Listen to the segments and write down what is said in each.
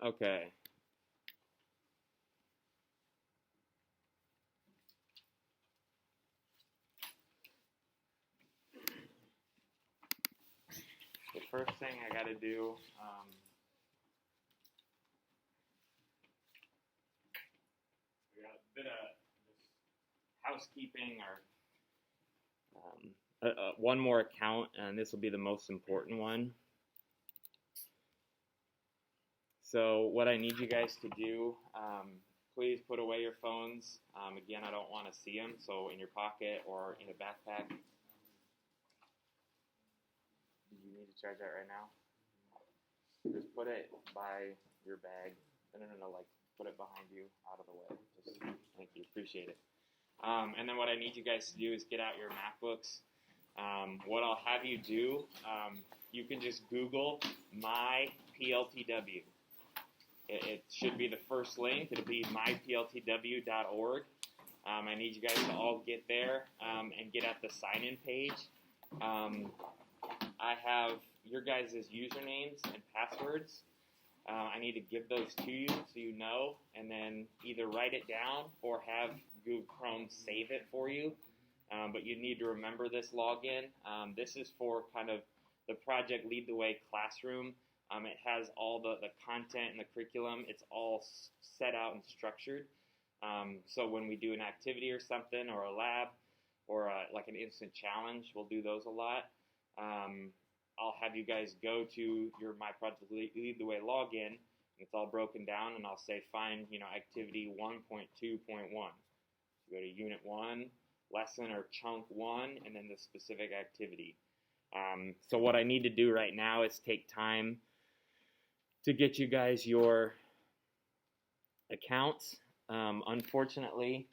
Okay. The first thing I got to do, we got a bit of housekeeping or one more account, and this will be the most important one. So what I need you guys to do, please put away your phones. Again, I don't want to see them, so in your pocket or in a backpack. Do you need to charge that right now? Just put it by your bag. No, like put it behind you, out of the way. Just, thank you, appreciate it. And then what I need you guys to do is get out your MacBooks. What I'll have you do, you can just Google myPLTW. It should be the first link. It'll be myPLTW.org. I need you guys to all get there and get at the sign-in page. I have your guys' usernames and passwords. I need to give those to you so you know, and then either write it down or have Google Chrome save it for you. But you need to remember this login. This is for kind of the Project Lead the Way classroom. It has all the content and the curriculum. It's all set out and structured. So when we do an activity or something, or a lab, or like an instant challenge, we'll do those a lot. I'll have you guys go to your My Project Lead the Way login. It's all broken down, and I'll say find activity 1.2.1. Go to Unit 1, lesson or chunk 1, and then the specific activity. So what I need to do right now is take time to get you guys your accounts. Unfortunately,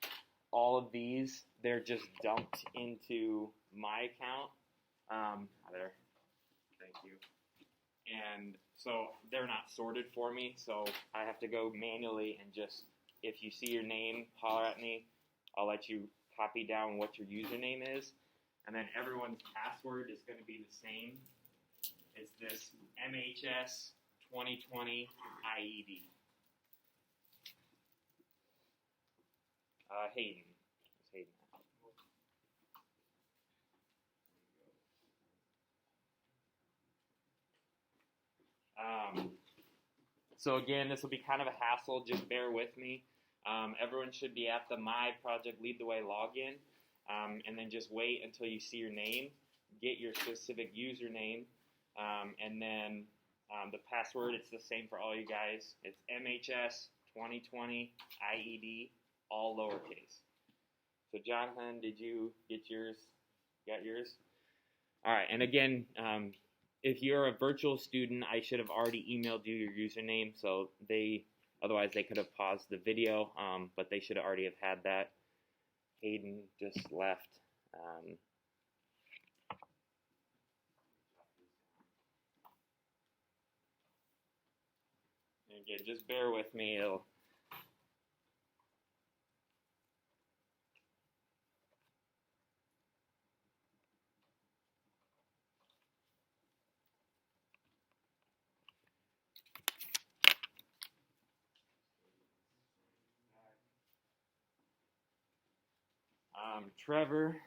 all of these, they're just dumped into my account. There, thank you. And so they're not sorted for me, so I have to go manually and just, if you see your name, holler at me. I'll let you copy down what your username is, and then everyone's password is going to be the same. It's this MHS 2020 IED. Hayden. It's Hayden. So again, this will be kind of a hassle. Just bear with me. Everyone should be at the My Project Lead the Way login, and then just wait until you see your name, get your specific username, and then the password, it's the same for all you guys. It's MHS 2020 IED, all lowercase. So Jonathan, did you get yours? Got yours? All right, and again, if you're a virtual student, I should have already emailed you your username, so otherwise they could have paused the video, but they should already have had that. Hayden just left. And again, just bear with me. Trevor,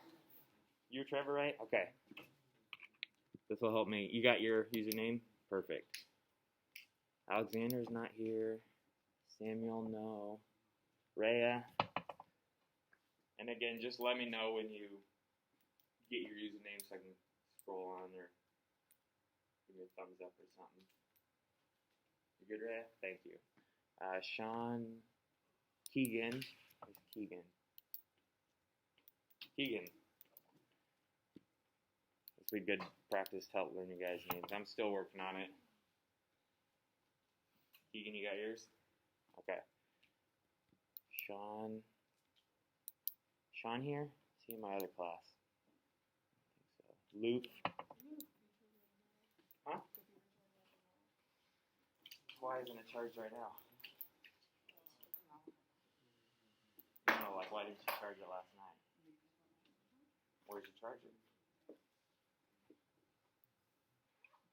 you're Trevor, right? Okay. This will help me. You got your username? Perfect. Alexander's not here. Samuel, no. Rhea. And again, just let me know when you get your username so I can scroll on or give me a thumbs up or something. You good, Rhea? Thank you. Sean Keegan. Where's Keegan? Keegan. This will be good practice to help learn you guys' names. I'm still working on it. Keegan, you got yours? Okay. Sean here? Is he in my other class? I think so. Luke. Huh? Why isn't it charged right now? No, like why didn't you charge it last night? Where's your charger?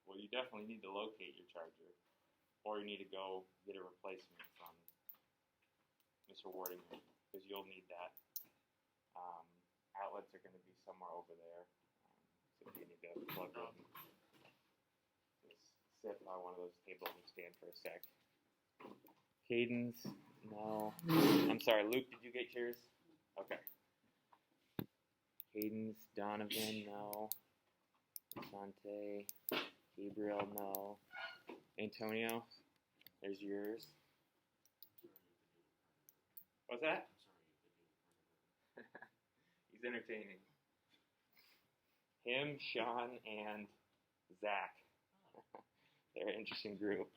Well, you definitely need to locate your charger. or you need to go get a replacement from Mr. Wardingham, because you'll need that. Outlets are going to be somewhere over there, so you need to plug in. Just sit by one of those tables and stand for a sec. Cadence, no. I'm sorry, Luke, did you get yours? Okay. Cadence, Donovan, no. Asante, Gabriel, no. Antonio, there's yours. What's that? He's entertaining. Him, Sean, and Zach. They're an interesting group.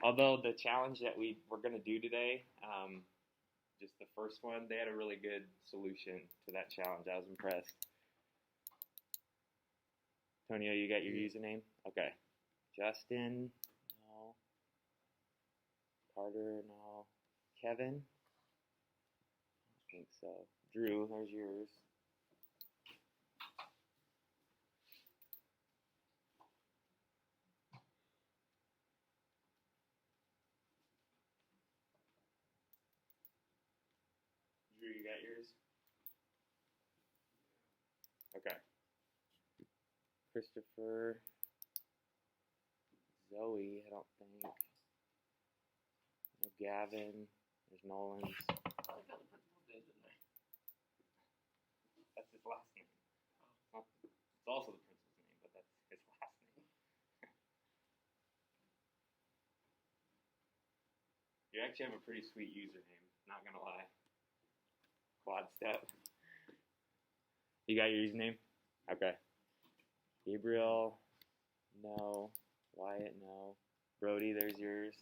Although the challenge that we're going to do today, just the first one, they had a really good solution to that challenge. I was impressed. Antonio, you got your username? Okay. Justin, no. Carter, no. Kevin? I think so. Drew, there's yours. Drew, you got yours? Okay. Christopher, Zoe, I don't think. No, Gavin, there's Nolan's. That's his last name. It's also the principal's name, but that's his last name. You actually have a pretty sweet username, not gonna lie. Quad step. You got your username? Okay. Gabriel, no. Wyatt, no. Brody, there's yours.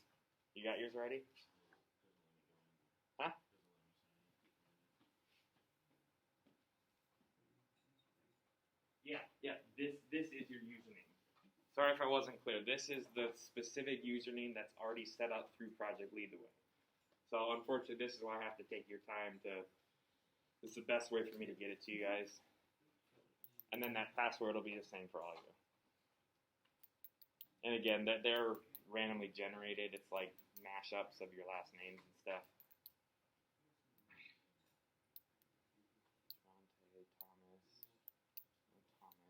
You got yours ready? Huh? Yeah. This is your username. Sorry if I wasn't clear. This is the specific username that's already set up through Project Lead the Way. So unfortunately, this is why I have to take your time to. This is the best way for me to get it to you guys. And then that password will be the same for all of you. And again, they're randomly generated. It's like mashups of your last names and stuff. Thomas.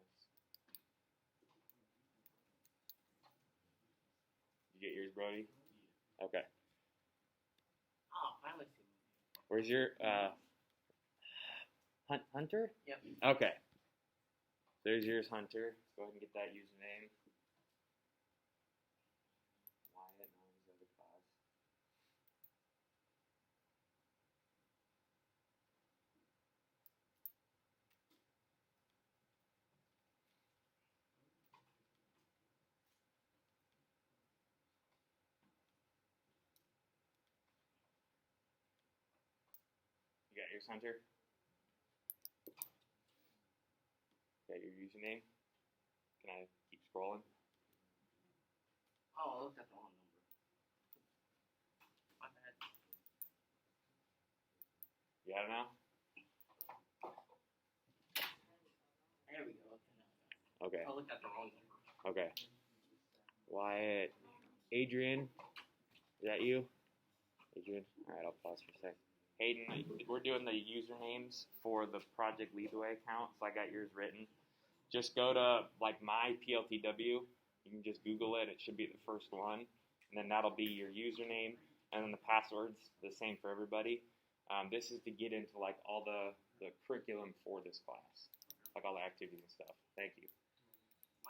You get yours, Brody? Okay. Oh, finally see. Where's your Hunter? Yep. Okay. There's yours, Hunter. Go ahead and get that username. Wyatt, no, his other class. You got yours, Hunter? Got your username? Can I keep scrolling? Oh, I looked at the wrong number. My bad. You got it now? There we go. Okay. I looked at the wrong number. Okay. Wyatt. Adrian? Is that you? Adrian? Alright, I'll pause for a sec. Hayden, we're doing the usernames for the Project Lead the Way account, so I got yours written. Just go to like myPLTW. You can just Google it. It should be the first one, and then that'll be your username, and then the password's the same for everybody. This is to get into like all the curriculum for this class, like all the activities and stuff. Thank you.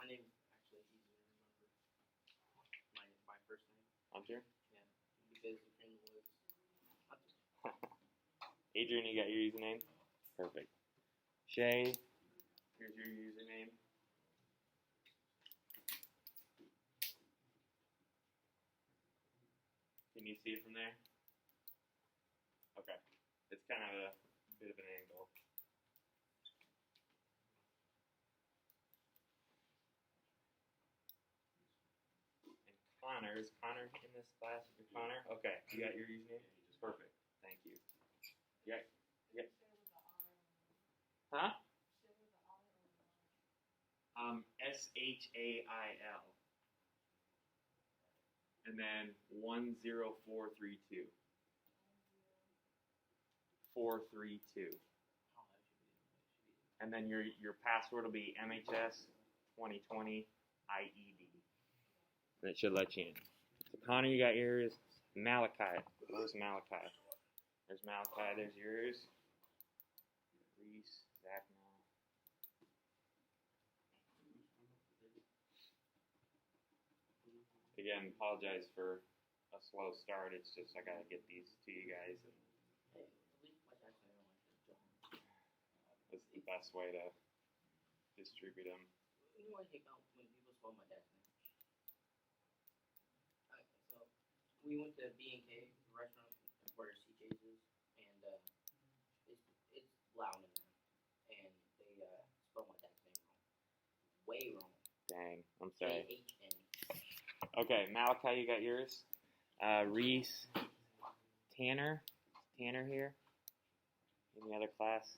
My name is actually easier to remember. My first name. Hunter? Yeah, because the thing was Hunter. Adrian, you got your username? Perfect. Shay, here's your username. Can you see it from there? Okay. It's kind of a bit of an angle. And is Connor in this class? Connor? Okay. You got your username? Perfect. Thank you. Yeah. Huh? SHAIL. and then 10432. 432. And then your password will be MHS 2020 IED. And it should let you in. So Connor, you got yours. Malachi. Where's Malachi? There's Malachi. There's yours. Reese. Zach. Again, apologize for a slow start. It's just I gotta get these to you guys. And it's the best way to distribute them. You know what I hate about when people spell my dad's name? So we went to B&K, the restaurant where CJ's is, and it's loud in there, and they spelled my dad's name wrong, way wrong. Dang, I'm sorry. J-H-N. Okay, Malachi, you got yours. Reese, Tanner here. Any other class?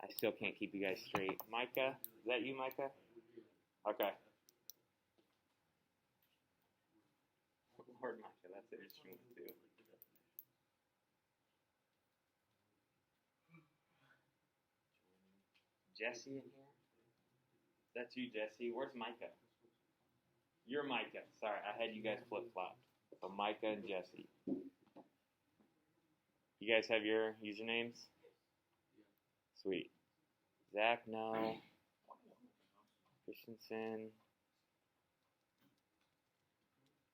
I still can't keep you guys straight. Micah, is that you, Micah? Okay. Lord, Micah, that's an instrument too. Jesse in here? That's you, Jesse. Where's Micah? You're Micah. Sorry, I had you guys flip-flopped. So Micah and Jesse. You guys have your usernames? Sweet. Zach, no. Christensen.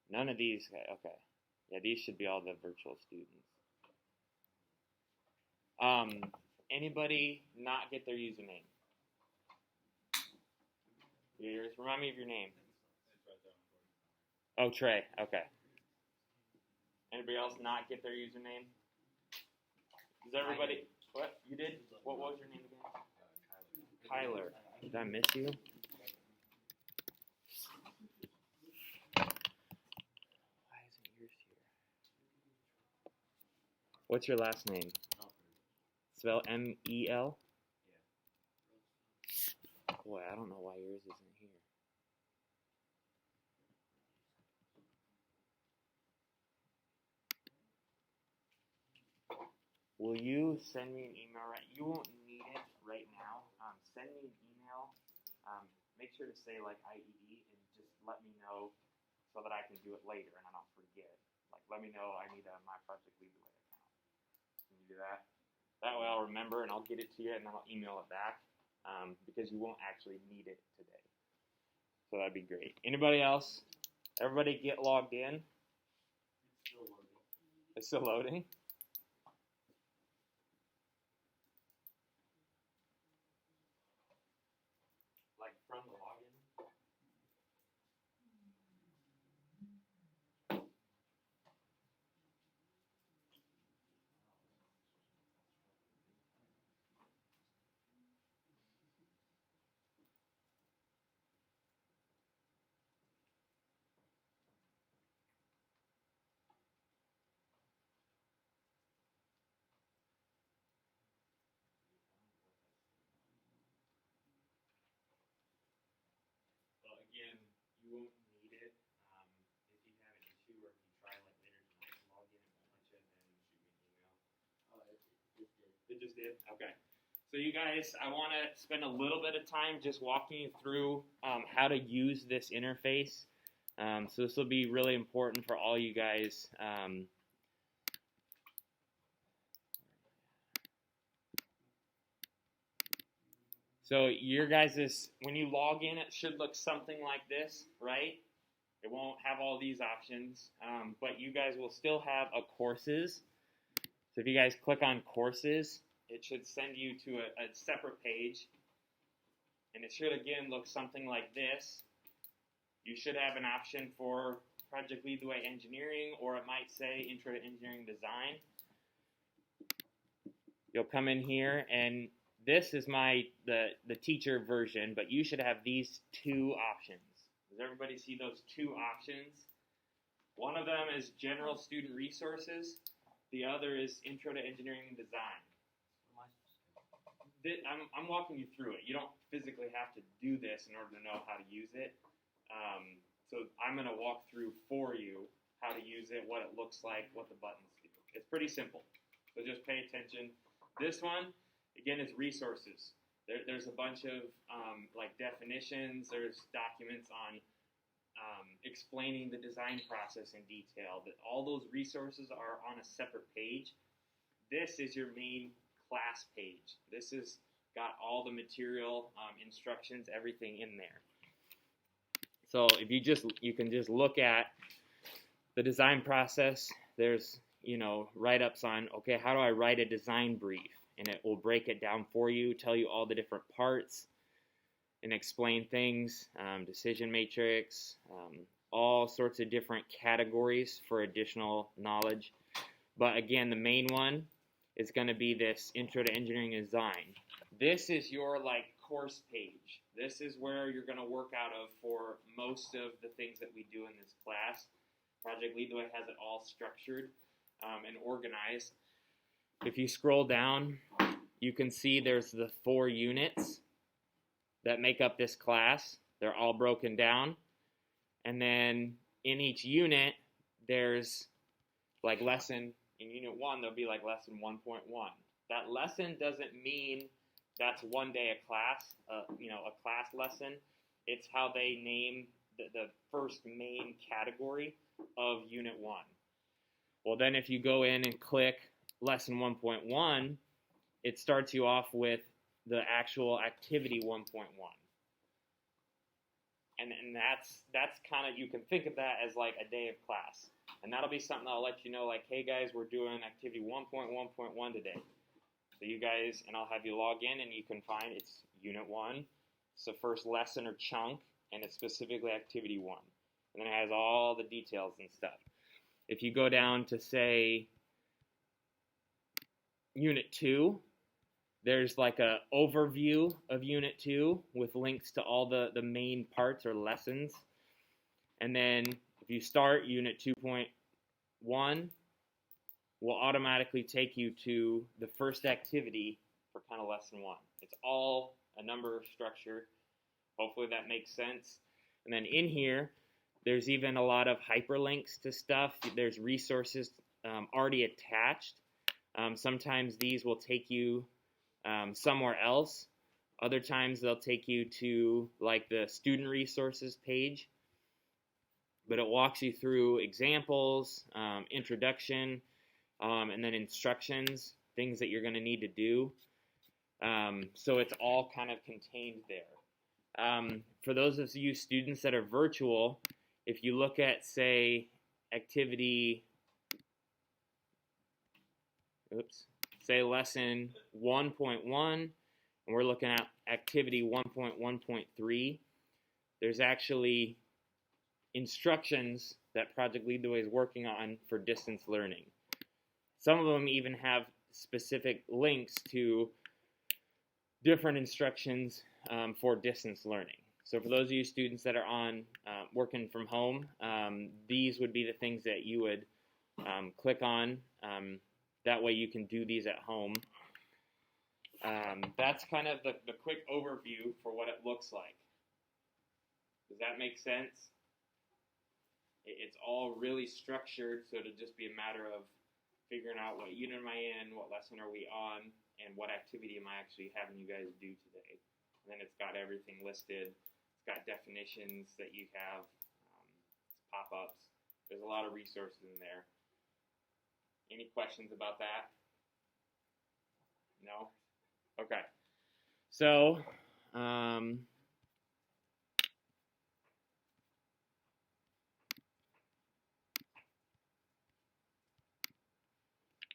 None of these. Okay. Yeah, these should be all the virtual students. Anybody not get their username? Yours? Remind me of your name. Oh, Trey. Okay. Anybody else not get their username? Does everybody? What? You did? What was your name again? Kyler. Did I miss you? Why isn't yours here? What's your last name? Spell M-E-L? Boy, I don't know why yours isn't here. Will you send me an email? You won't need it right now. Send me an email. Make sure to say like IED and just let me know so that I can do it later and I don't forget. Like let me know I need a myPLTW account. Can you do that? That way I'll remember and I'll get it to you and then I'll email it back because you won't actually need it today. So that'd be great. Anybody else? Everybody get logged in? It's still loading. It's still loading? Like from the login? Well, again, you won't need it. If you have an issue or if you try like later tonight to log in, it won't let you, then shoot me an email. Oh, it just did. It just did? Okay. So you guys, I want to spend a little bit of time just walking you through how to use this interface. So this will be really important for all you guys. So your guys', when you log in, it should look something like this, right? It won't have all these options, but you guys will still have a courses. So if you guys click on courses, it should send you to a separate page. And it should, again, look something like this. You should have an option for Project Lead the Way Engineering, or it might say Intro to Engineering Design. You'll come in here, and this is the teacher version, but you should have these two options. Does everybody see those two options? One of them is General Student Resources. The other is Intro to Engineering and Design. I'm walking you through it. You don't physically have to do this in order to know how to use it. So I'm going to walk through for you how to use it, what it looks like, what the buttons do. It's pretty simple. So just pay attention. This one, again, is resources. There's a bunch of like definitions. There's documents on explaining the design process in detail. That all those resources are on a separate page. This is your main class page. This has got all the material, instructions, everything in there. So if you can just look at the design process. There's write-ups on, okay, how do I write a design brief? And it will break it down for you, tell you all the different parts, and explain things, decision matrix, all sorts of different categories for additional knowledge. But again, the main one is going to be this Intro to Engineering and Design. This is your course page. This is where you're going to work out of for most of the things that we do in this class. Project Lead the Way has it all structured and organized. If you scroll down, you can see there's the 4 units that make up this class. They're all broken down. And then in each unit, there's lesson. In Unit 1, there'll be lesson 1.1. That lesson doesn't mean that's one day a class, a class lesson. It's how they name the first main category of Unit 1. Well, then if you go in and click Lesson 1.1, it starts you off with the actual Activity 1.1. And that's kind of, you can think of that as a day of class. And that'll be something I'll let you know, hey guys, we're doing Activity 1.1.1 today. So you guys, and I'll have you log in and you can find it's Unit 1. It's the first lesson or chunk, and it's specifically Activity 1. And then it has all the details and stuff. If you go down to, say, Unit 2, there's a overview of Unit 2 with links to all the main parts or lessons. And then if you start Unit 2.1, will automatically take you to the first activity for kind of Lesson 1. It's all a number structure. Hopefully that makes sense. And then in here, there's even a lot of hyperlinks to stuff. There's resources already attached. Sometimes these will take you somewhere else. Other times they'll take you to the student resources page. But it walks you through examples, introduction, and then instructions, things that you're going to need to do. So it's all kind of contained there. For those of you students that are virtual, if you look at, say, lesson 1.1, and we're looking at activity 1.1.3, there's actually instructions that Project Lead the Way is working on for distance learning. Some of them even have specific links to different instructions for distance learning. So for those of you students that are on working from home, these would be the things that you would click on. That way you can do these at home. That's kind of the quick overview for what it looks like. Does that make sense? It's all really structured, so it'll just be a matter of figuring out what unit am I in, what lesson are we on, and what activity am I actually having you guys do today. And then it's got everything listed. It's got definitions that you have, pop-ups. There's a lot of resources in there. Any questions about that? No? Okay. So,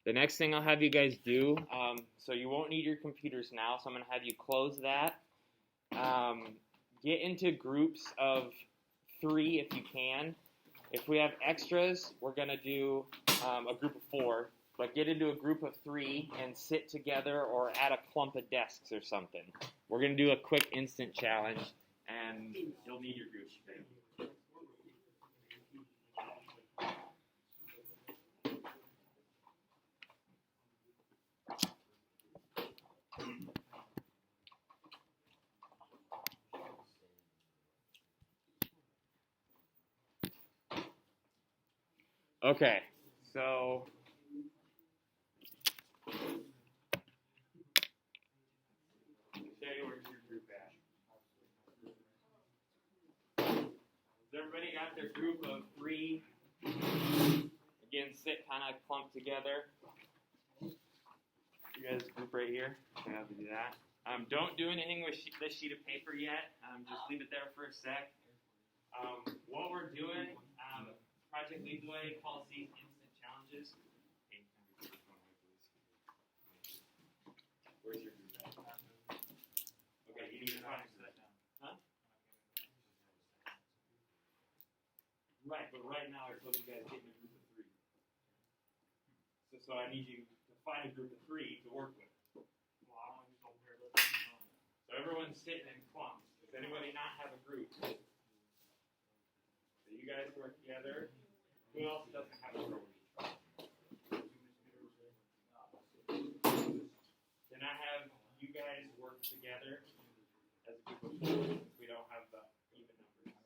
the next thing I'll have you guys do, so you won't need your computers now, so I'm going to have you close that. Get into groups of 3 if you can. If we have extras, we're going to do a group of 4. But get into a group of 3 and sit together or at a clump of desks or something. We're going to do a quick instant challenge, and you'll need your group today. Okay, so where's your group at? Has everybody got their group of 3? Again, sit kind of clumped together. You guys group right here. I have to do that. Don't do anything with this sheet of paper yet. Just leave it there for a sec. What we're doing, Project Lead the Way calls these instant challenges. Where's your group at? Okay, you need to find that. Huh? Right, but right now I told you guys get in a group of 3. So I need you to find a group of 3 to work with. So everyone's sitting in clumps. Does anybody not have a group? So you guys work together. Who else doesn't have a group? Can I have you guys work together as a group of 4 since we don't have the even numbers?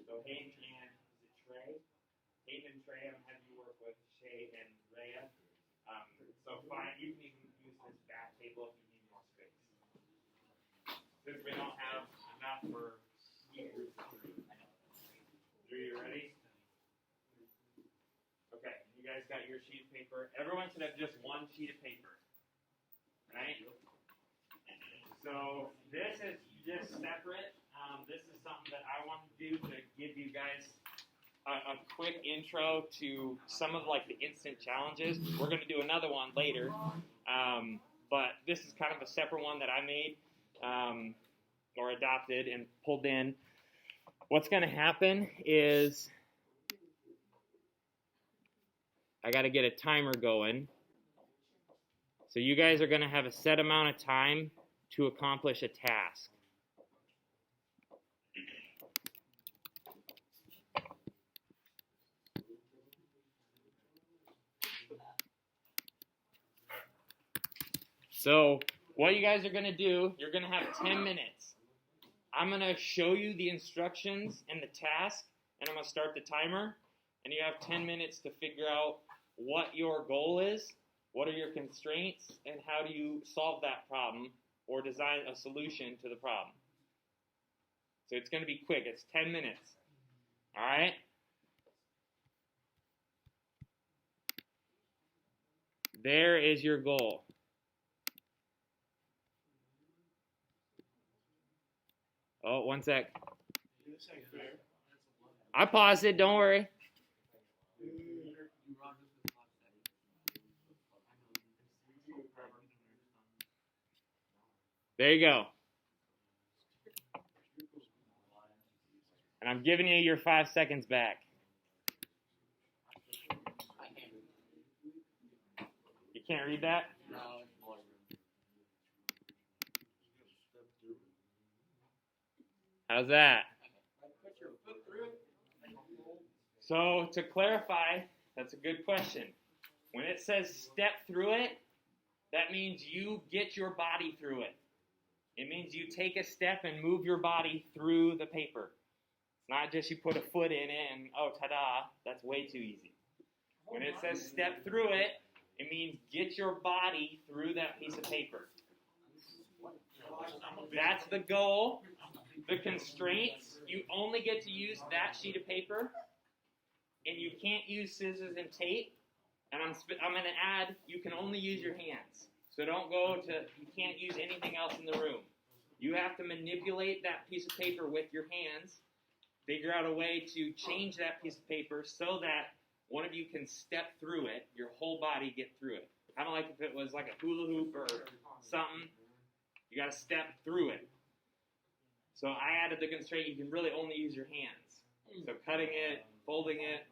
So Hayden and is it Trey? Hayden and Trey, I'm going to have you work with Shay and Rhea. So fine, you can even use this back table if you need more space. Since we don't have enough for each group of 3. Are you ready? Okay, you guys got your sheet of paper. Everyone should have just one sheet of paper. Right? So this is just separate. This is something that I want to do to give you guys a quick intro to some of like the instant challenges. We're going to do another one later, but this is kind of a separate one that I made or adopted and pulled in. What's going to happen is I got to get a timer going. So you guys are going to have a set amount of time to accomplish a task. So what you guys are going to do, you're going to have 10 minutes. I'm going to show you the instructions and the task, and I'm going to start the timer. And you have 10 minutes to figure out what your goal is, what are your constraints, and how do you solve that problem or design a solution to the problem. So it's going to be quick. It's 10 minutes. All right? There is your goal. Oh, one sec. I paused it. Don't worry. There you go. And I'm giving you your 5 seconds back. You can't read that? How's that? So to clarify, that's a good question. When it says step through it, that means you get your body through it. It means you take a step and move your body through the paper. It's not just you put a foot in it and, oh, ta-da, that's way too easy. When it says step through it, it means get your body through that piece of paper. That's the goal. The constraints, you only get to use that sheet of paper, and you can't use scissors and tape. And I'm going to add, you can only use your hands. So don't go to, you can't use anything else in the room. You have to manipulate that piece of paper with your hands, figure out a way to change that piece of paper so that one of you can step through it, your whole body get through it. Kind of like if it was like a hula hoop or something, you got to step through it. So I added the constraint, you can really only use your hands. So cutting it, folding it,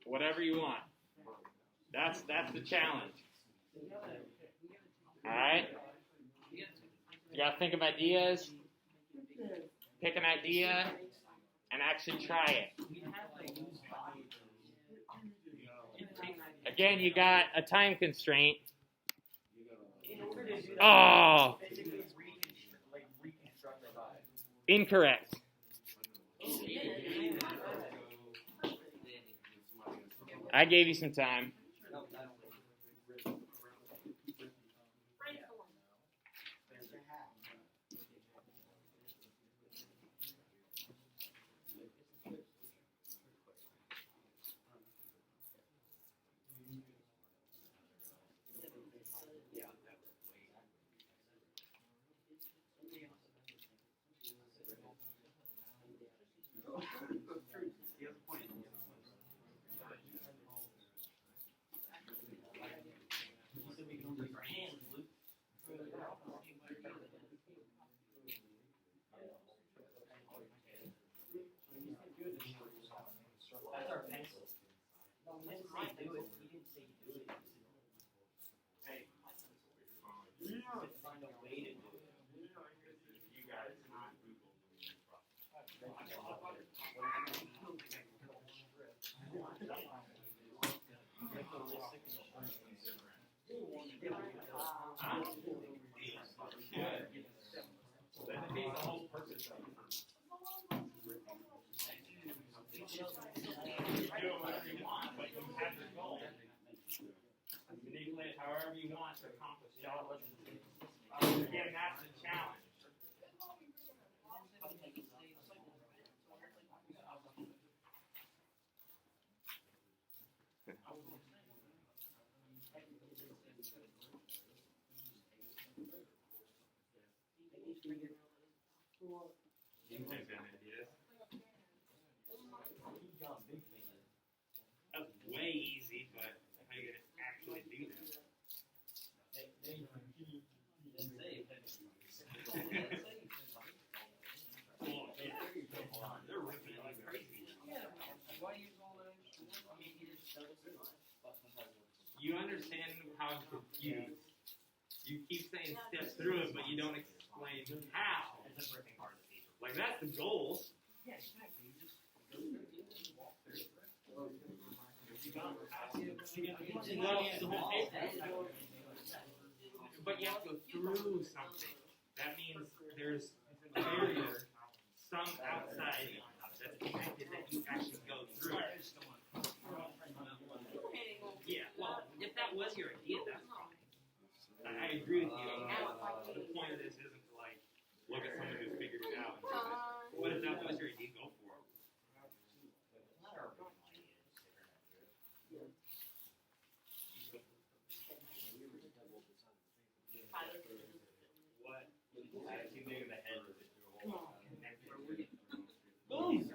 whatever you want. That's the challenge. All right? You got to think of ideas, pick an idea, and actually try it. Again, you got a time constraint. Oh! Incorrect. I gave you some time. That's our pencil. No, we didn't say do it. We didn't say do it. Hey, you have to find a way to do it. You guys not Google. Manipulate however you want to accomplish y'all. Again, that's the challenge. You guys got ideas? That's way easy, but how are you going to actually do that? They're ripping it like crazy. You understand how I'm confused. You keep saying step through it, but you don't explain how. Like, that's the goal. But you have to go through something. That means there's a barrier, some outside that's connected that you actually go through. Yeah, well, if that was your idea, that's fine. I agree with you. The point of this isn't to, like, look at someone who's figured it out. But if that was your idea, go for it. What? Too big of a head with it through a hole. Boom!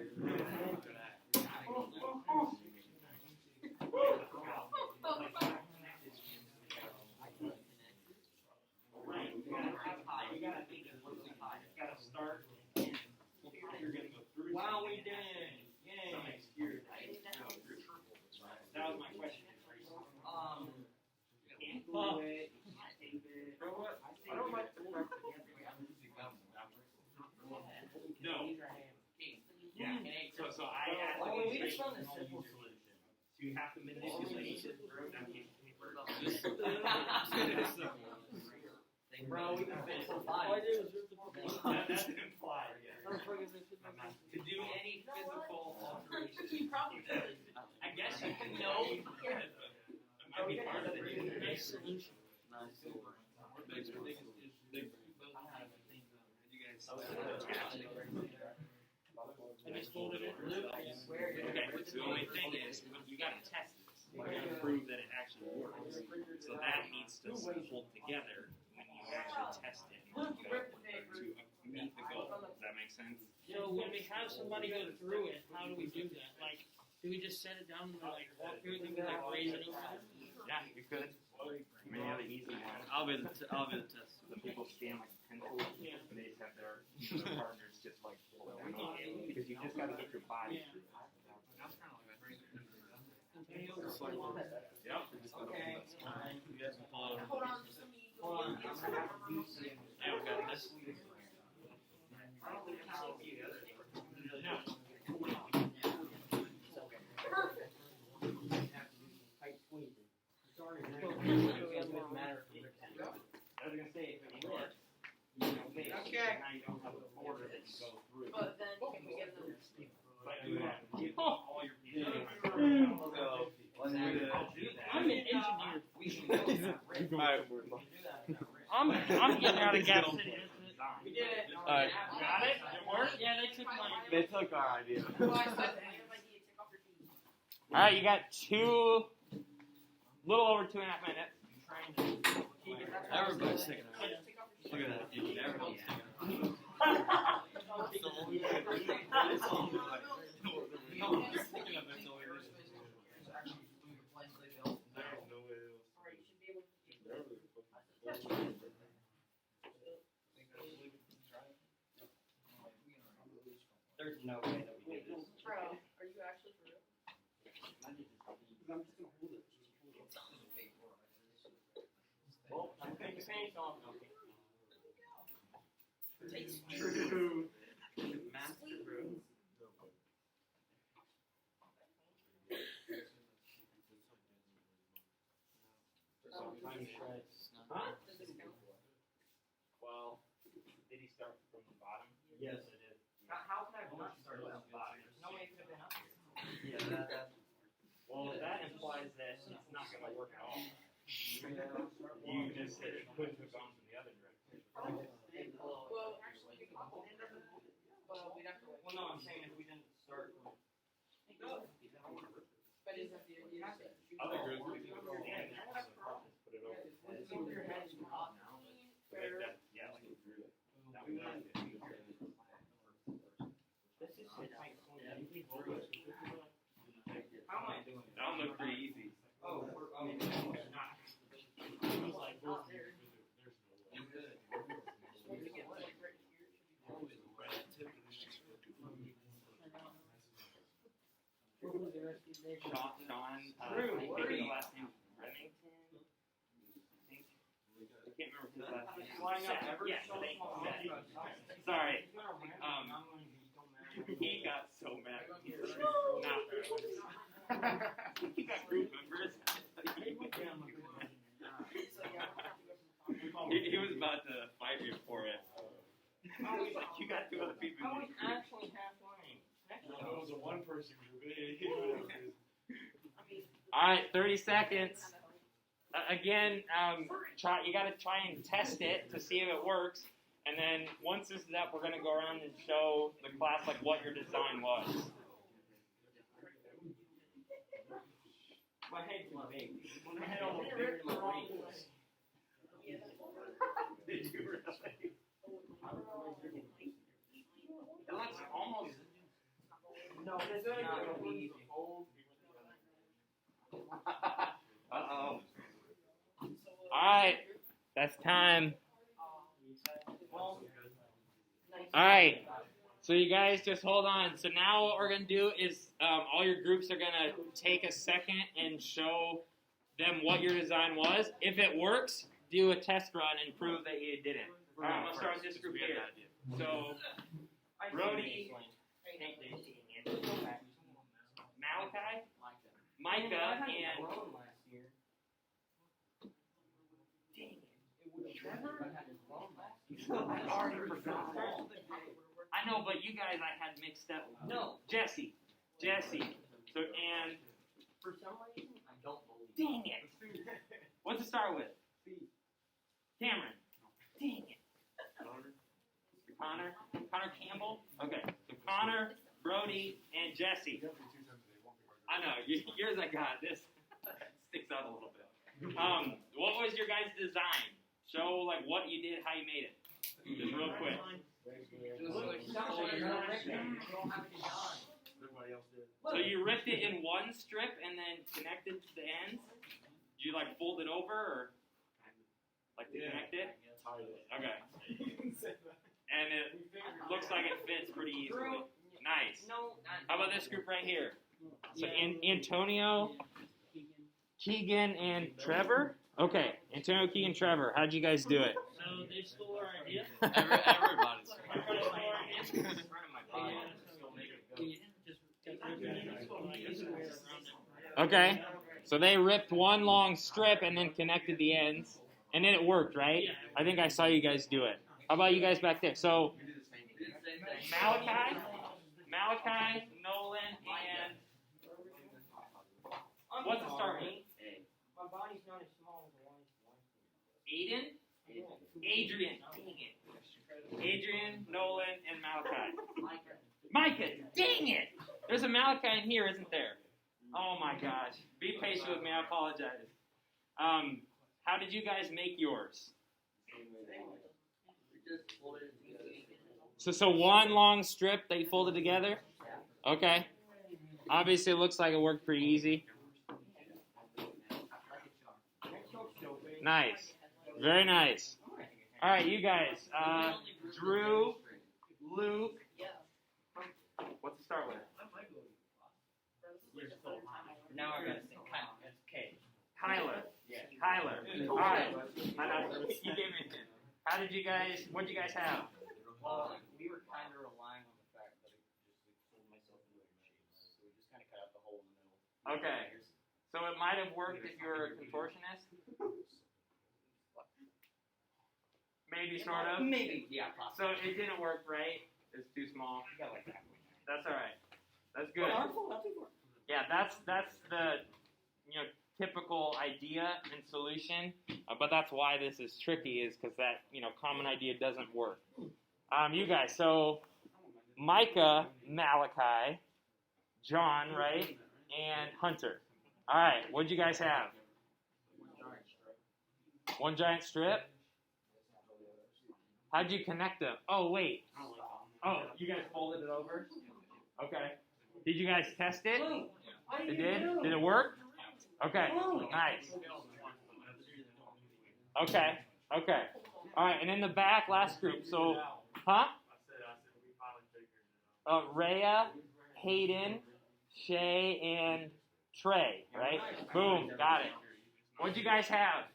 Wow, we did! Yay! That was my question. I don't like the fact No. Yeah. So I asked We just found a simple solution. So you have to manipulate that piece of paper. Bro, we can finish the five. That's implied, yeah. To do any physical alteration. You probably could. I guess you can know. It might be part of it. nice solution. I just folded it. Okay, so the only thing is, you got to test this. You got to prove that it actually works. So that needs to hold together when you actually test it. To meet the goal. Does that make sense? So when we have somebody go through it, how do we do that? Like, do we just set it down and like walk through it and like raise it over? Yeah, you could. Many other easy ones. I'll be the test. The people stand like a pencil, and they just have their partners just like pull it down. Because you just got to get your body through it. Yep. Okay. You guys can follow. Hold on, just let me go. Hold on, I'm gonna have to do some. Yeah, we got this. I was gonna say, if it works, you know, maybe now you don't have a border that you go through. But then can we get them? But you have to give all your pieces. We'll go. I'm getting out of Gap City. We did it. Alright. Got it? It worked? Yeah, they took mine. They took our idea. All right, you got little over 2.5 minutes. Everybody's taking it. Look at that, dude. Everybody's taking it. There's no way that we did this. Bro, are you actually for real? Well, I'm going to finish off. True. Master, bro. Huh? Does this count? Well, did he start from the bottom? Yes, I did. How can I not start at the bottom? There's no way it could have been up here. Yeah, Well, that implies that it's not going to work at all. You just said it could have gone in the other direction. Well, actually, we can we'd have to like. Well, no, I'm saying if we didn't start from. But is that the idea? Other groups, we can go in and have the problems, put it over. But that, yeah, like that would be good. How am I doing? That'll look pretty easy. Oh, Sean, I think the last name Remington. I think. I can't remember his last name. Yeah, thank you. Sorry. He got so mad. Not very much. He got group members. He was about to fight me for it. He's like, you got 2 other people. I was actually half lying. That was a one-person group. All right, 30 seconds. Again, you got to try and test it to see if it works. And then once this is up, we're going to go around and show the class like what your design was. my head's too big. My head almost bigger than my face. Did you really? It looks almost. No, this is not going to be easy. Uh-oh. Alright, that's time. Alright, so you guys just hold on. So now what we're going to do is all your groups are going to take a second and show them what your design was. If it works, do a test run and prove that you did it. Alright, I'm going to start with this group here. So, Brody, Malachi, Micah, and I know, but you guys I had mixed up. No. Jesse. So, and For some reason, I don't believe dang it. What's it start with? Cameron. Dang it. Connor Campbell? Okay. So Connor, Brody, and Jesse. I know. Yours I got. This sticks out a little bit. What was your guys' design? Show like what you did, how you made it. Just real quick. So you ripped it in one strip and then connected to the ends? Did you like fold it over or like to connect it? Okay. And it looks like it fits pretty easily. Nice. How about this group right here? So Antonio, Keegan, and Trevor? Okay, Antonio, Keegan, Trevor. How'd you guys do it? So they stole our idea. Everybody's. Okay, so they ripped one long strip and then connected the ends, and then it worked, right? I think I saw you guys do it. How about you guys back there? So Malachi, Nolan, and what's the start with? My body's not as small as the one. Aiden? Adrian. Dang it. Adrian, Nolan, and Malachi. Micah. Dang it. There's a Malachi in here, isn't there? Oh my gosh. Be patient with me. I apologize. How did you guys make yours? So one long strip that you folded together? Okay. Obviously, it looks like it worked pretty easy. Nice. Very nice. All right, you guys. Drew, Luke. What's it start with? Now I gotta say Kyle. That's K. Kyler. Yeah. Kyler. All right. You gave me a hint. What did you guys have? We were kind of relying on the fact that it just pulled myself into a shape. So we just kind of cut out the hole in the middle. Okay. So it might have worked if you were a contortionist? Maybe, sort of? Maybe, yeah, So possibly. it didn't work, right? It's too small. You got like that. That's all right. That's good. Not too far. Yeah, that's the typical idea and solution, but that's why this is tricky, is because that common idea doesn't work. You guys, so Micah, Malachi, John, right, and Hunter. All right, what'd you guys have? One giant strip. How'd you connect them? Oh wait. Oh, you guys folded it over. Okay. Did you guys test it? It did? Did it work? Okay. Nice. Okay. Okay. All right. And in the back, last group. So, huh? Rhea, Hayden, Shay, and Trey. Right? Boom. Got it. What'd you guys have?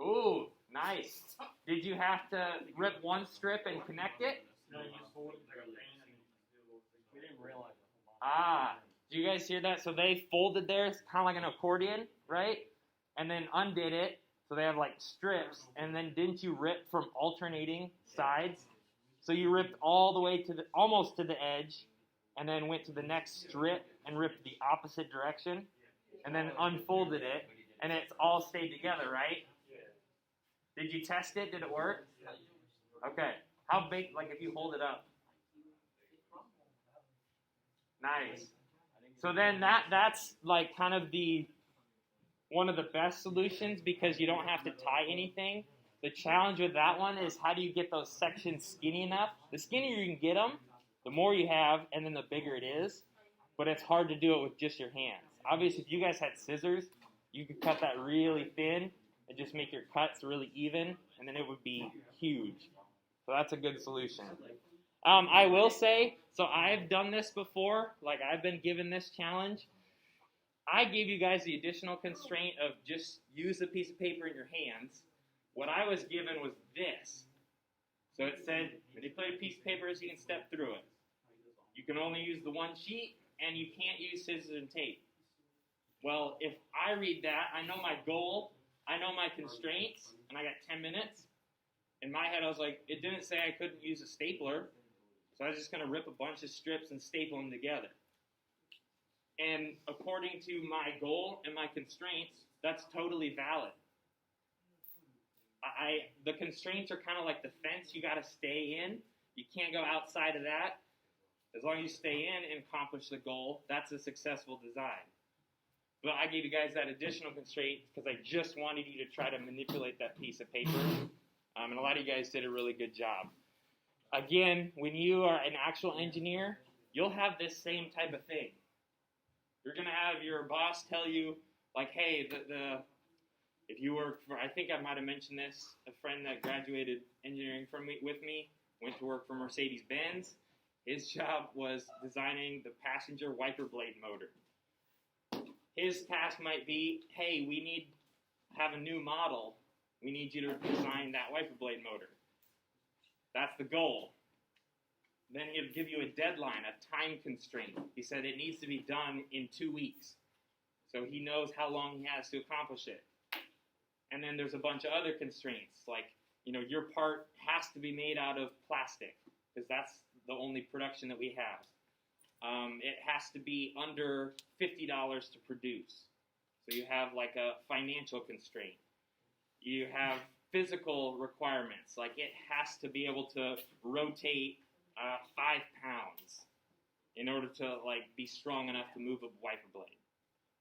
Ooh, nice. Did you have to rip one strip and connect it? We didn't realize it. Ah, do you guys hear that? So they folded theirs kind of like an accordion, right? And then undid it, so they have like strips. And then didn't you rip from alternating sides? So you ripped all the way to almost to the edge, and then went to the next strip and ripped the opposite direction, and then unfolded it, and it's all stayed together, right? Did you test it? Did it work? Okay. How big? Like if you hold it up. Nice. So then that's like kind of one of the best solutions, because you don't have to tie anything. The challenge with that one is, how do you get those sections skinny enough? The skinnier you can get them, the more you have, and then the bigger it is. But it's hard to do it with just your hands. Obviously, if you guys had scissors, you could cut that really thin and just make your cuts really even, and then it would be huge. So that's a good solution. I will say, so I've done this before, like I've been given this challenge. I gave you guys the additional constraint of just use a piece of paper in your hands. What I was given was this. So it said, manipulate a piece of paper so you can step through it. You can only use the one sheet, and you can't use scissors and tape. Well, if I read that, I know my goal, I know my constraints, and I got 10 minutes. In my head, I was like, it didn't say I couldn't use a stapler, so I was just going to rip a bunch of strips and staple them together. And according to my goal and my constraints, that's totally valid. The constraints are kind of like the fence. You got to stay in. You can't go outside of that. As long as you stay in and accomplish the goal, that's a successful design. But I gave you guys that additional constraint because I just wanted you to try to manipulate that piece of paper. And a lot of you guys did a really good job. Again, when you are an actual engineer, you'll have this same type of thing. You're going to have your boss tell you, like, hey, if you work for, I think I might have mentioned this, a friend that graduated engineering with me went to work for Mercedes-Benz. His job was designing the passenger wiper blade motor. His task might be, hey, we need to have a new model. We need you to design that wiper blade motor. That's the goal. Then he'll give you a deadline, a time constraint. He said it needs to be done in 2 weeks. So he knows how long he has to accomplish it. And then there's a bunch of other constraints, like, your part has to be made out of plastic, because that's the only production that we have. It has to be under $50 to produce. So you have like a financial constraint. You have physical requirements, like it has to be able to rotate 5 pounds in order to like be strong enough to move a wiper blade.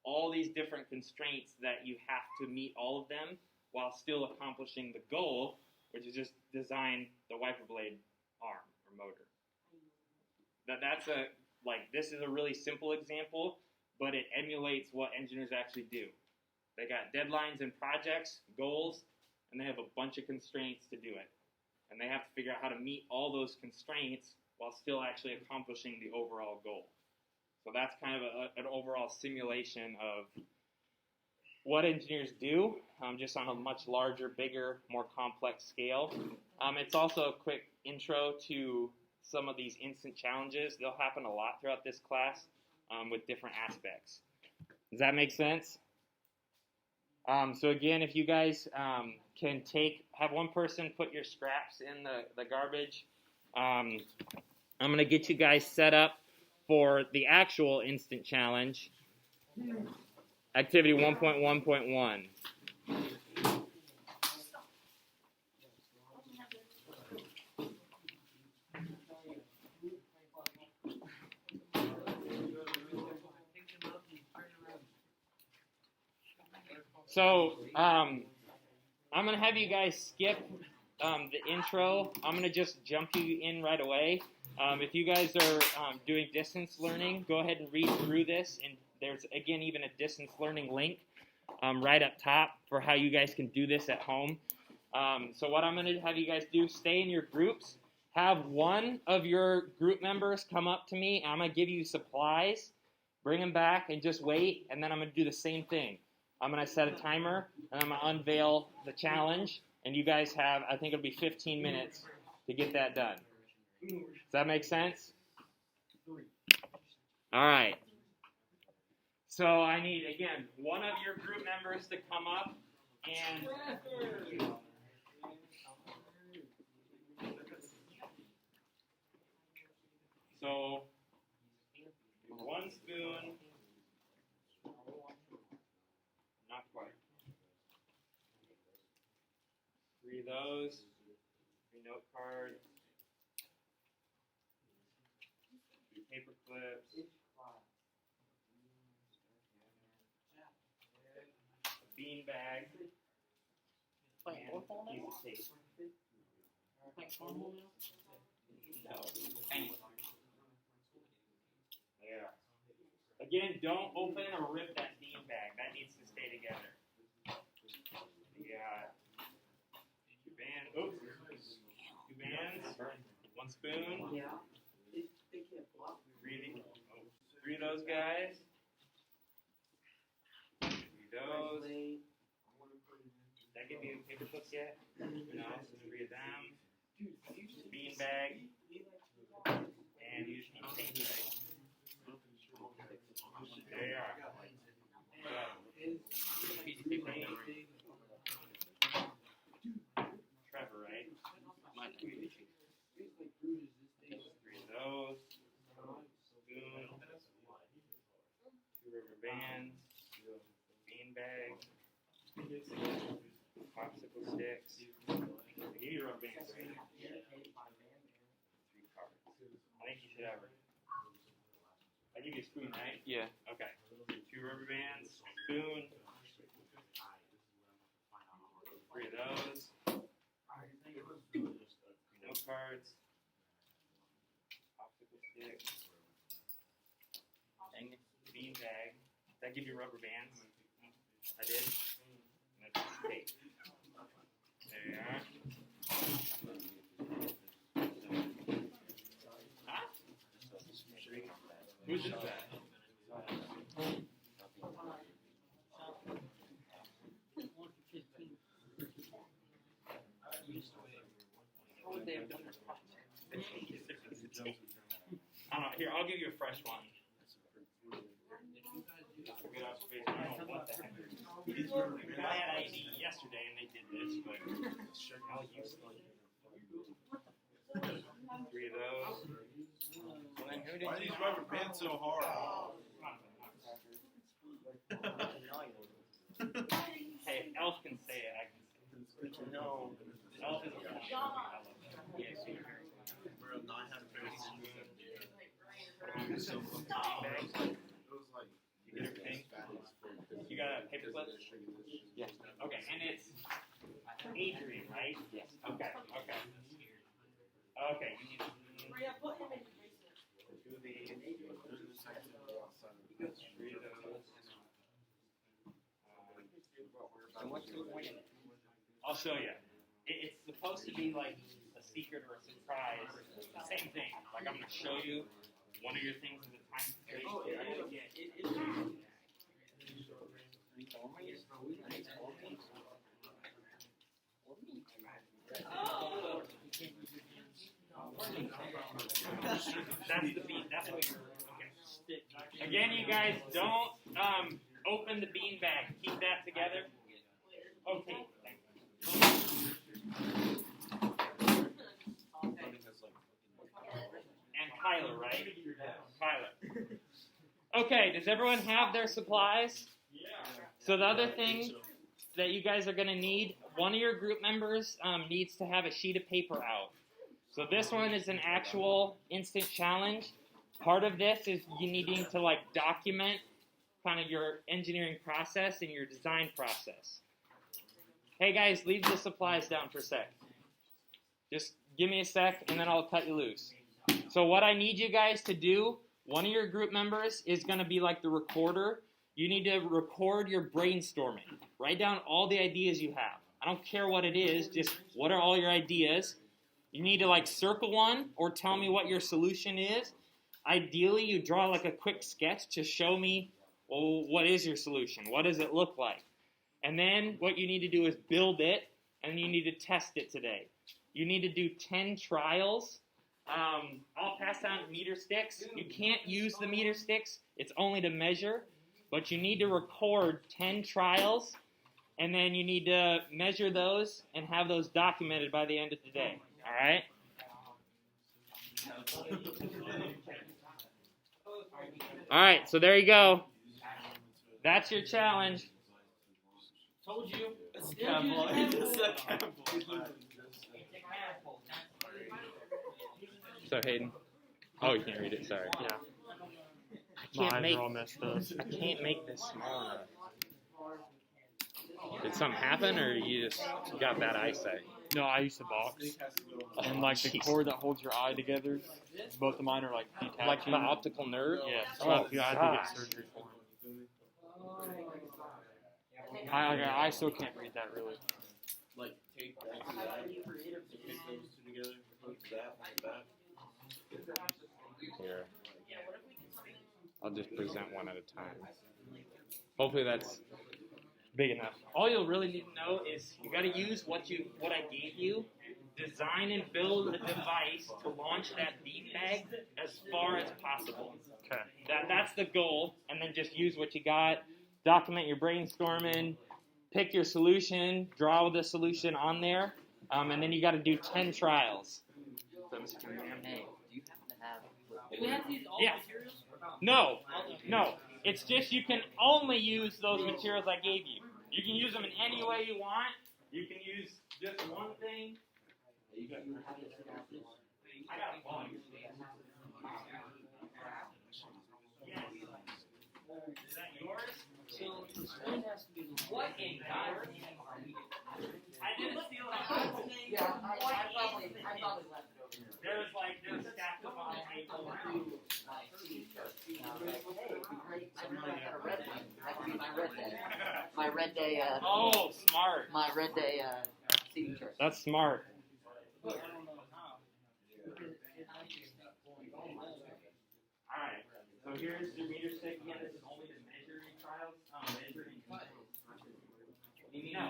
All these different constraints that you have to meet all of them while still accomplishing the goal, which is just design the wiper blade arm or motor. This is a really simple example, but it emulates what engineers actually do. They got deadlines and projects, goals, and they have a bunch of constraints to do it. And they have to figure out how to meet all those constraints while still actually accomplishing the overall goal. So that's kind of an overall simulation of what engineers do, just on a much larger, bigger, more complex scale. It's also a quick intro to some of these instant challenges. They'll happen a lot throughout this class with different aspects. Does that make sense? So again, if you guys can have one person put your scraps in the garbage. I'm going to get you guys set up for the actual instant challenge, activity 1.1.1. So I'm going to have you guys skip the intro. I'm going to just jump you in right away. If you guys are doing distance learning, go ahead and read through this. And there's, again, even a distance learning link right up top for how you guys can do this at home. So what I'm going to have you guys do, stay in your groups. Have one of your group members come up to me. I'm going to give you supplies. Bring them back and just wait. And then I'm going to do the same thing. I'm going to set a timer, and I'm going to unveil the challenge. And you guys have, I think it'll be 15 minutes to get that done. Does that make sense? All right. So I need, again, one of your group members to come up and... So, 1 spoon... Not quite. 3 of those. 3 note cards. 3 paper clips. A bean bag. And a piece of tape. No. There. Again, don't open or rip that bean bag. That needs to stay together. Yeah. 2 bands. Oops. 2 bands. 1 spoon. Yeah. 3 of those guys. 3 of those. Did I give you paper clips yet? No. So 3 of them. Bean bag. And you just need tape bag. There you are. Trevor, right? 3 of those. Spoon. 2 rubber bands. Bean bag. Popsicle sticks. I gave you rubber bands, right? 3 cards. I think you should have her. I give you a spoon, right? Yeah. Okay. 2 rubber bands, spoon, 3 of those, 3 note cards, popsicle stick, bean bag. Did I give you rubber bands? I did? And that's tape. There you are. Huh? Who's this at? I don't know. Here, I'll give you a fresh one. That's a good observation. I don't know what the heck. I had IED yesterday and they did this, but I'll use them. 3 of those. Why are these rubber bands so hard? Hey, if Elf can say it, I can say it. No. Elephants are Bro, no, I had a pair of shoes. So fucking bags. It was like, You get everything? You got a paper clip? Yeah. Okay, and it's Adrian, right? Yes. Okay, okay. Okay, you need to do these. Three of those. I'll show you. It's supposed to be like a secret or a surprise. Same thing. Like I'm going to show you one of your things at a time. That's the bean. That's what you're. Okay. Again, you guys don't open the bean bag. Keep that together. Okay. And Kyler, right? Kyler. Okay, does everyone have their supplies? Yeah. So the other thing that you guys are going to need, one of your group members needs to have a sheet of paper out. So this one is an actual instant challenge. Part of this is you needing to like document kind of your engineering process and your design process. Hey guys, leave the supplies down for a sec. Just give me a sec and then I'll cut you loose. So what I need you guys to do, one of your group members is going to be like the recorder. You need to record your brainstorming. Write down all the ideas you have. I don't care what it is, just what are all your ideas. You need to like circle one or tell me what your solution is. Ideally, you draw like a quick sketch to show me, well, what is your solution? What does it look like? And then what you need to do is build it, and you need to test it today. You need to do 10 trials. I'll pass out meter sticks. You can't use the meter sticks. It's only to measure. But you need to record 10 trials, and then you need to measure those and have those documented by the end of the day. All right? All right, so there you go. That's your challenge. Told you. So Hayden. Oh, you can't read it. Sorry. Yeah. I can't make. All messed up. I can't make this small enough. Did something happen, or you just got bad eyesight? No, I used to box, and like the cord that holds your eye together, both of mine are like detaching. Like the optical nerve? Yeah. So Oh, I had to gosh. get surgery for it. I still can't read that really. Like, take that to that. Take those two together. Put that on the back. Here. I'll just present one at a time. Hopefully that's big enough. All you'll really need to know is you got to use what I gave you. Design and build a device to launch that beanbag as far as possible. Okay. That's the goal, and then just use what you got. Document your brainstorming. Pick your solution. Draw the solution on there, and then you got to do 10 trials. So, Mr. Chairman. Hey, do you happen to have? Do we have to use all Yeah. materials? Or not? No. It's just you can only use those materials I gave you. You can use them in any way you want. You can use just one thing. I got a bunch. Yes. Is that yours? So the spoon has to be the What in God's name? I didn't steal it. Yeah, I probably left it over here. There's stacked up on the table. My red day. Oh, smart. My red day seating chart. That's smart. I don't know how. Alright, so here's your meter stick. Again, this is only to measure in trials. Measuring. No.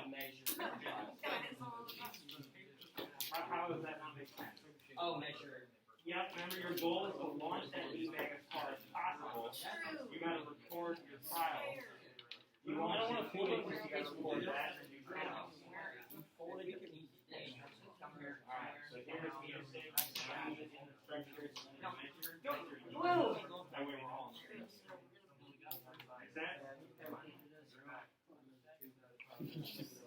How does that not make sense? Oh, measure. Yep, remember your goal is to launch that beanbag as far as possible. You gotta record your trials. You don't want to fool it, you gotta record that and do trials. Alright, so here's meter stick. I'm using the structures to measure. That way we're all on the same. Make sense?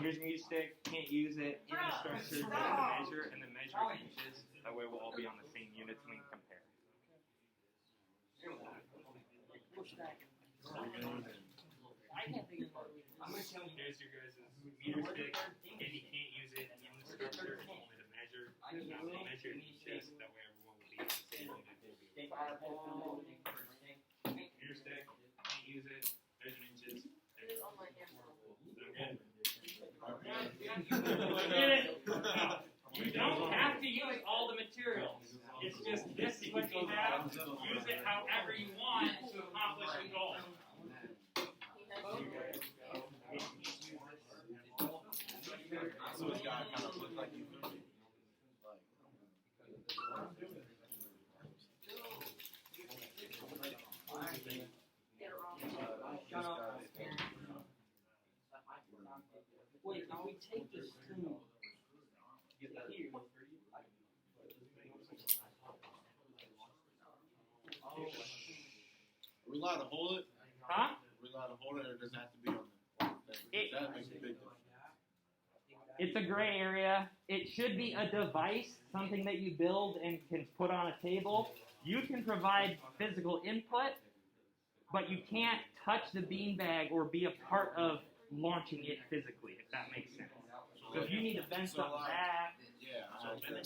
Here's your meter stick. Can't use it in the structure. Go to measure and then measure in inches. That way we'll all be on the same units and we can compare. I can't think of what I'm going to tell you. Here's your guys' meter stick. And you can't use it in the structure. Only to measure. Measure in inches. That way everyone will be on the same unit. Meter stick. Can't use it. Measure in inches. You don't have to use all the materials. It's just this is what you have. Use it however you want to accomplish the goal. So this guy kind of looked like you. Wait, now we take this thing here. Are we allowed to hold it? Huh? Are we allowed to hold it, or does it have to be on the thing? That makes a big difference. It's a gray area. It should be a device, something that you build and can put on a table. You can provide physical input, but you can't touch the beanbag or be a part of launching it physically, if that makes sense. So if you need to bend something back, So I have to bend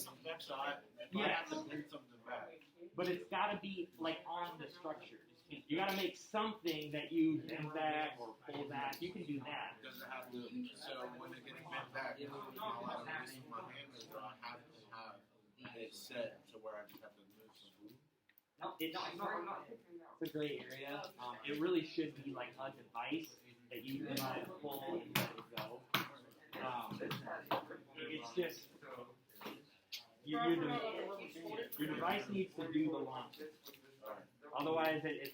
something back. but it's got to be like on the structure. You got to make something that you bend back or pull back. You can do that. Does it have to? So when it gets bent back, I'll have to release my hand, or I have to have it set to where I just have to move some. It's a gray area. It really should be like a device that you can pull and let it go. It's just your device needs to do the launch. Otherwise, it's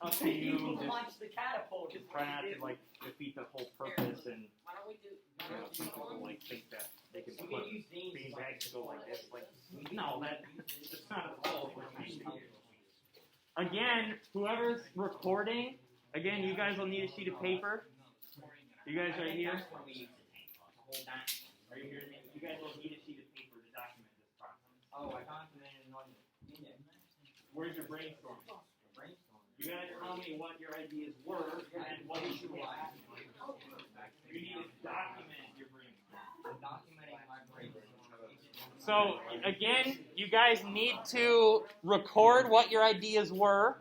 up to you. Launch the catapult. Just try not to like defeat the whole purpose and Why don't we do? people like think that they can put beanbags to go like this. Like no, that's not at all what we do. Again, whoever's recording, again, you guys will need a sheet of paper. You guys right here. Are you here? You guys will need a sheet of paper to document this process. Oh, I documented it on the. Where's your brainstorm? You guys tell me what your ideas were and what you should have. You need to document your brainstorm. Documenting my brainstorm. So again, you guys need to record what your ideas were.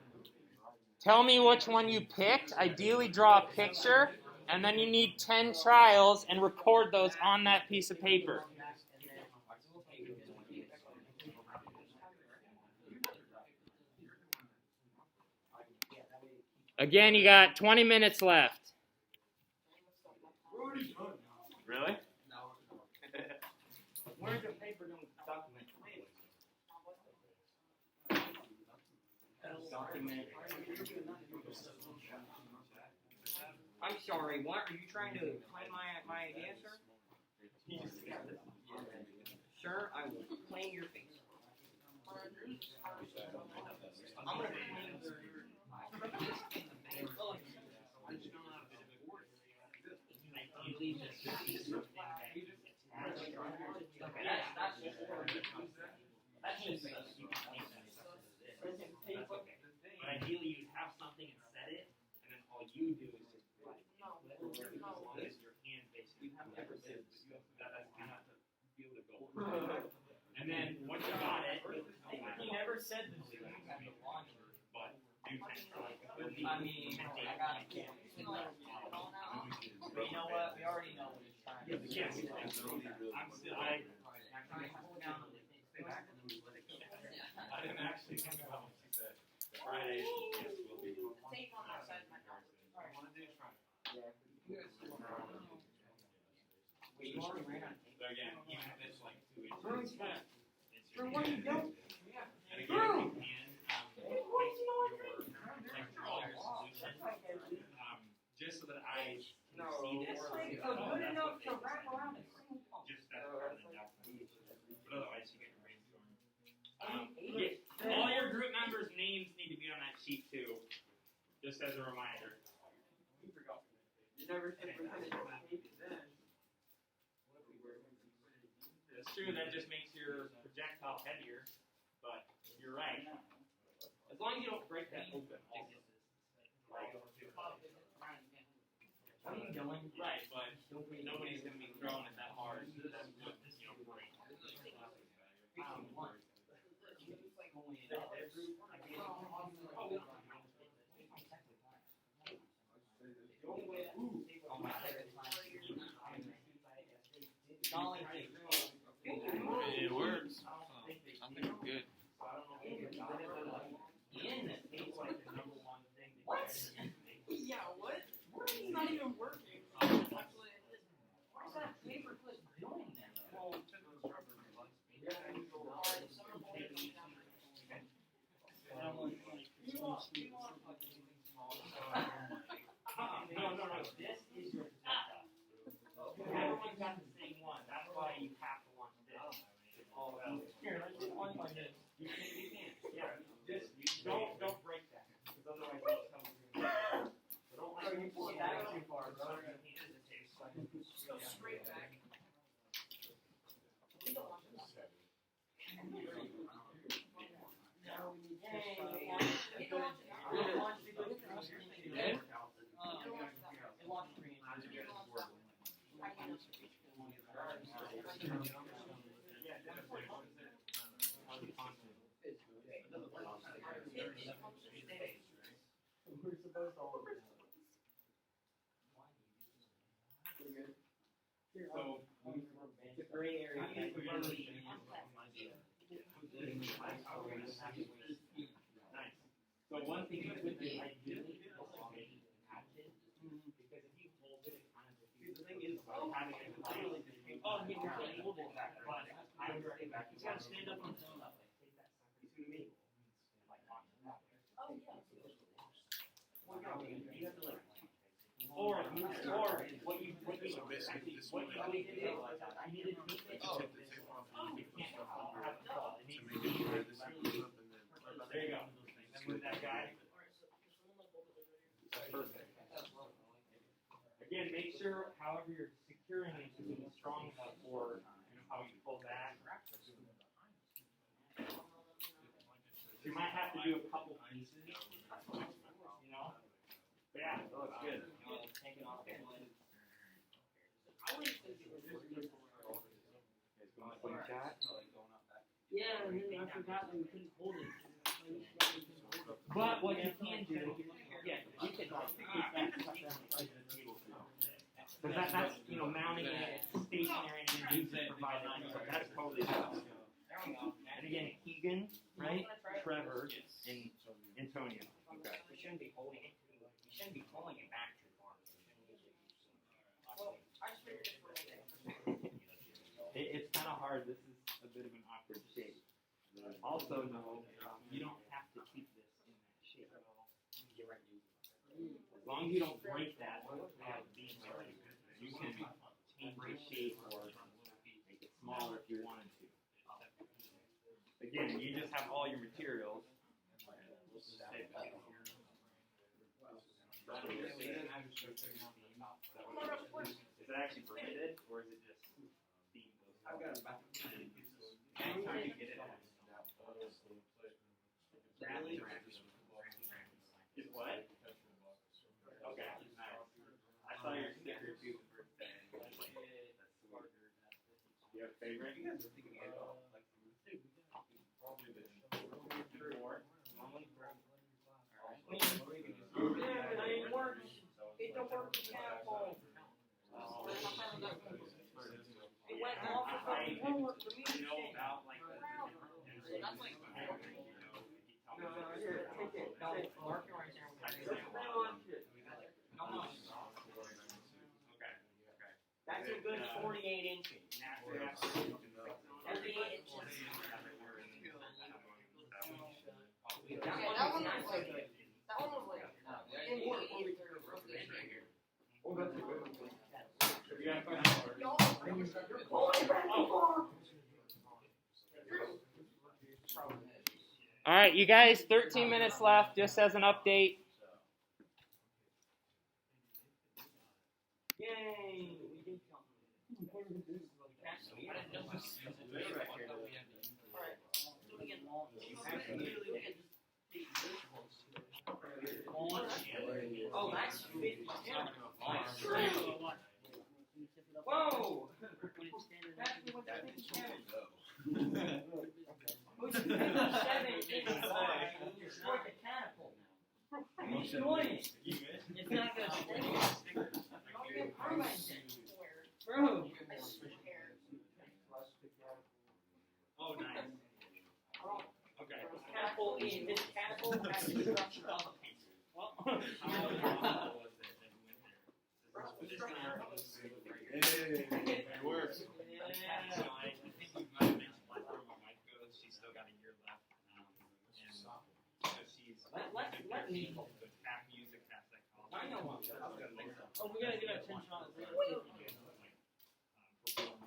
Tell me which one you picked. Ideally, draw a picture, and then you need 10 trials and record those on that piece of paper. Again, you got 20 minutes left. Really? Where's the paper to document? Document. I'm sorry, what? Are you trying to claim my idea, sir? Sir, I will claim your face. I'm going to claim your... But ideally, you have something and set it, and then all you do is just your hand basically. That's kind of to be able to go. And then once you got it, He never said this. but do 10 tries. I mean, I got it. But you know what? We already know what he's trying to do. Yes. I'm still. I didn't actually think about what she said. Friday, yes, will be. Tape on that side of my house. Wait, you already ran on tape? So again, even if it's like 2 inches. Drew, what are you doing? And again, if you can, draw your solution. Just so that I see this. Good enough to wrap around a single pump. Just that part of the document. But otherwise, you get your brainstorm. All your group members' names need to be on that sheet too, just as a reminder. You never said we had to tape it then. true that just makes your projectile heavier, but you're right. As long as you don't break that open. Right, but nobody's going to be throwing it that hard. That would, break. It works. I think I'm good. What? Yeah, what? It's not even working. Actually, Why is that paperclip doing that? No. This is your projectile. Everyone's got the same one. That's why you have to launch this. It's all about here. Let's just launch like this. You can. Yeah. Just don't break that, because otherwise it's coming through. So don't let you pull it back too far. go straight back. So it's a gray area. Nice. So one thing you could do, ideally, because if you hold it, it kind of diffuses. The thing is, having it really hold it back. But I would recommend you gotta stand up on top. Or what you need to do, you need to take it. Oh, you can't have it fall. It needs to be there you go. And with that guy. Perfect. Again, make sure, however you're securing it, to be strong enough for how you pull back. You might have to do a couple pieces, But yeah, that looks good. Yeah, and then I forgot that we couldn't hold it. But what you can do, you can take that stuff down the table. Because that's, mounting it stationary and then use it to provide it. So that's totally fine. And again, Keegan, right? Trevor, and Antonio. Okay. We shouldn't be holding it. We shouldn't be pulling it back too far. Well, I just figured it for It's kind of hard. This is a bit of an awkward shape. Also, no, you don't have to keep this in that shape. As long as you don't break that, you can change the shape or make it smaller if you wanted to. Again, you just have all your materials. Is it actually permitted, or is it just being those? I've got it back. Anytime you get it on. Is what? Okay. I saw your sticker too. You have a favorite? It don't work with catapult. It went off of the roller for me to You know about like that's like Here, take it. No, mark it right there. Come on. Okay. That's a good 48 inches. 48 inches. that one was like in work when we took it from the Oh, that's a good one. You got You're pulling it back too far. All right, you guys, 13 minutes left, just as an update. Yay! We did something. Oh, that's 50. Whoa! Who's 57 inches wide? You're like a catapult. He's doing it. It's not gonna stick. Bro. Oh, nice. Okay. Catapult in this catapult has destruction on the paint. Well, Hey, it works. yeah. So I think you might have mentioned last time my wife goes, she's still got a year left. And so she's Let me. half music, half psychology. I know one. Oh, we gotta get our attention on it.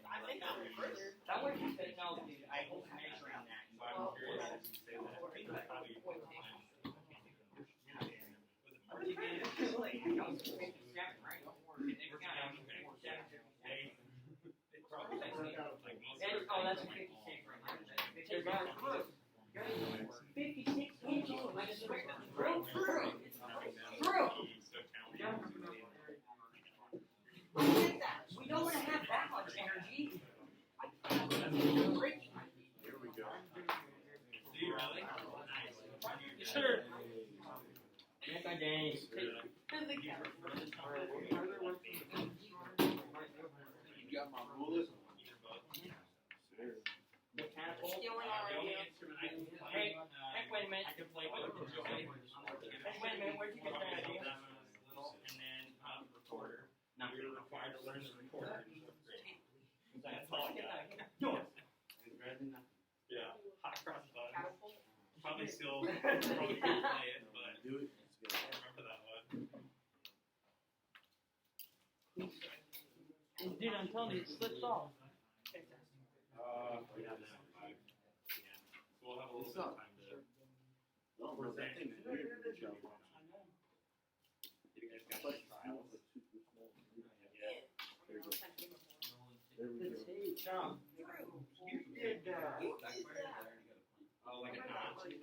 I think I'm further. That way you said no, dude. I was measuring that. So I'm curious as you say that. I think that's probably Oh, that's a 56 right there. 56 inches. I swear. True. We don't want to have that much energy. Here we go. Do you really? Nice. Sure. Make my day. You got my bullet? Mechanical. Stealing our The only idea. instrument I can play, Hey, wait a minute. I can play with the joy. Wait a minute, where'd you get that idea? And then recorder. Now we were required to learn the recorder. That's all I got. Yeah, hot cross buttons. Probably still can't play it, but Do it. I remember that one. Dude, I'm telling you, it slips off. Yeah, no, so we'll have a little bit of time to. No, bro, that thing's weird. Joe. You guys got the trials? Yeah. There we go. Tom, you did that. Oh, like a notch.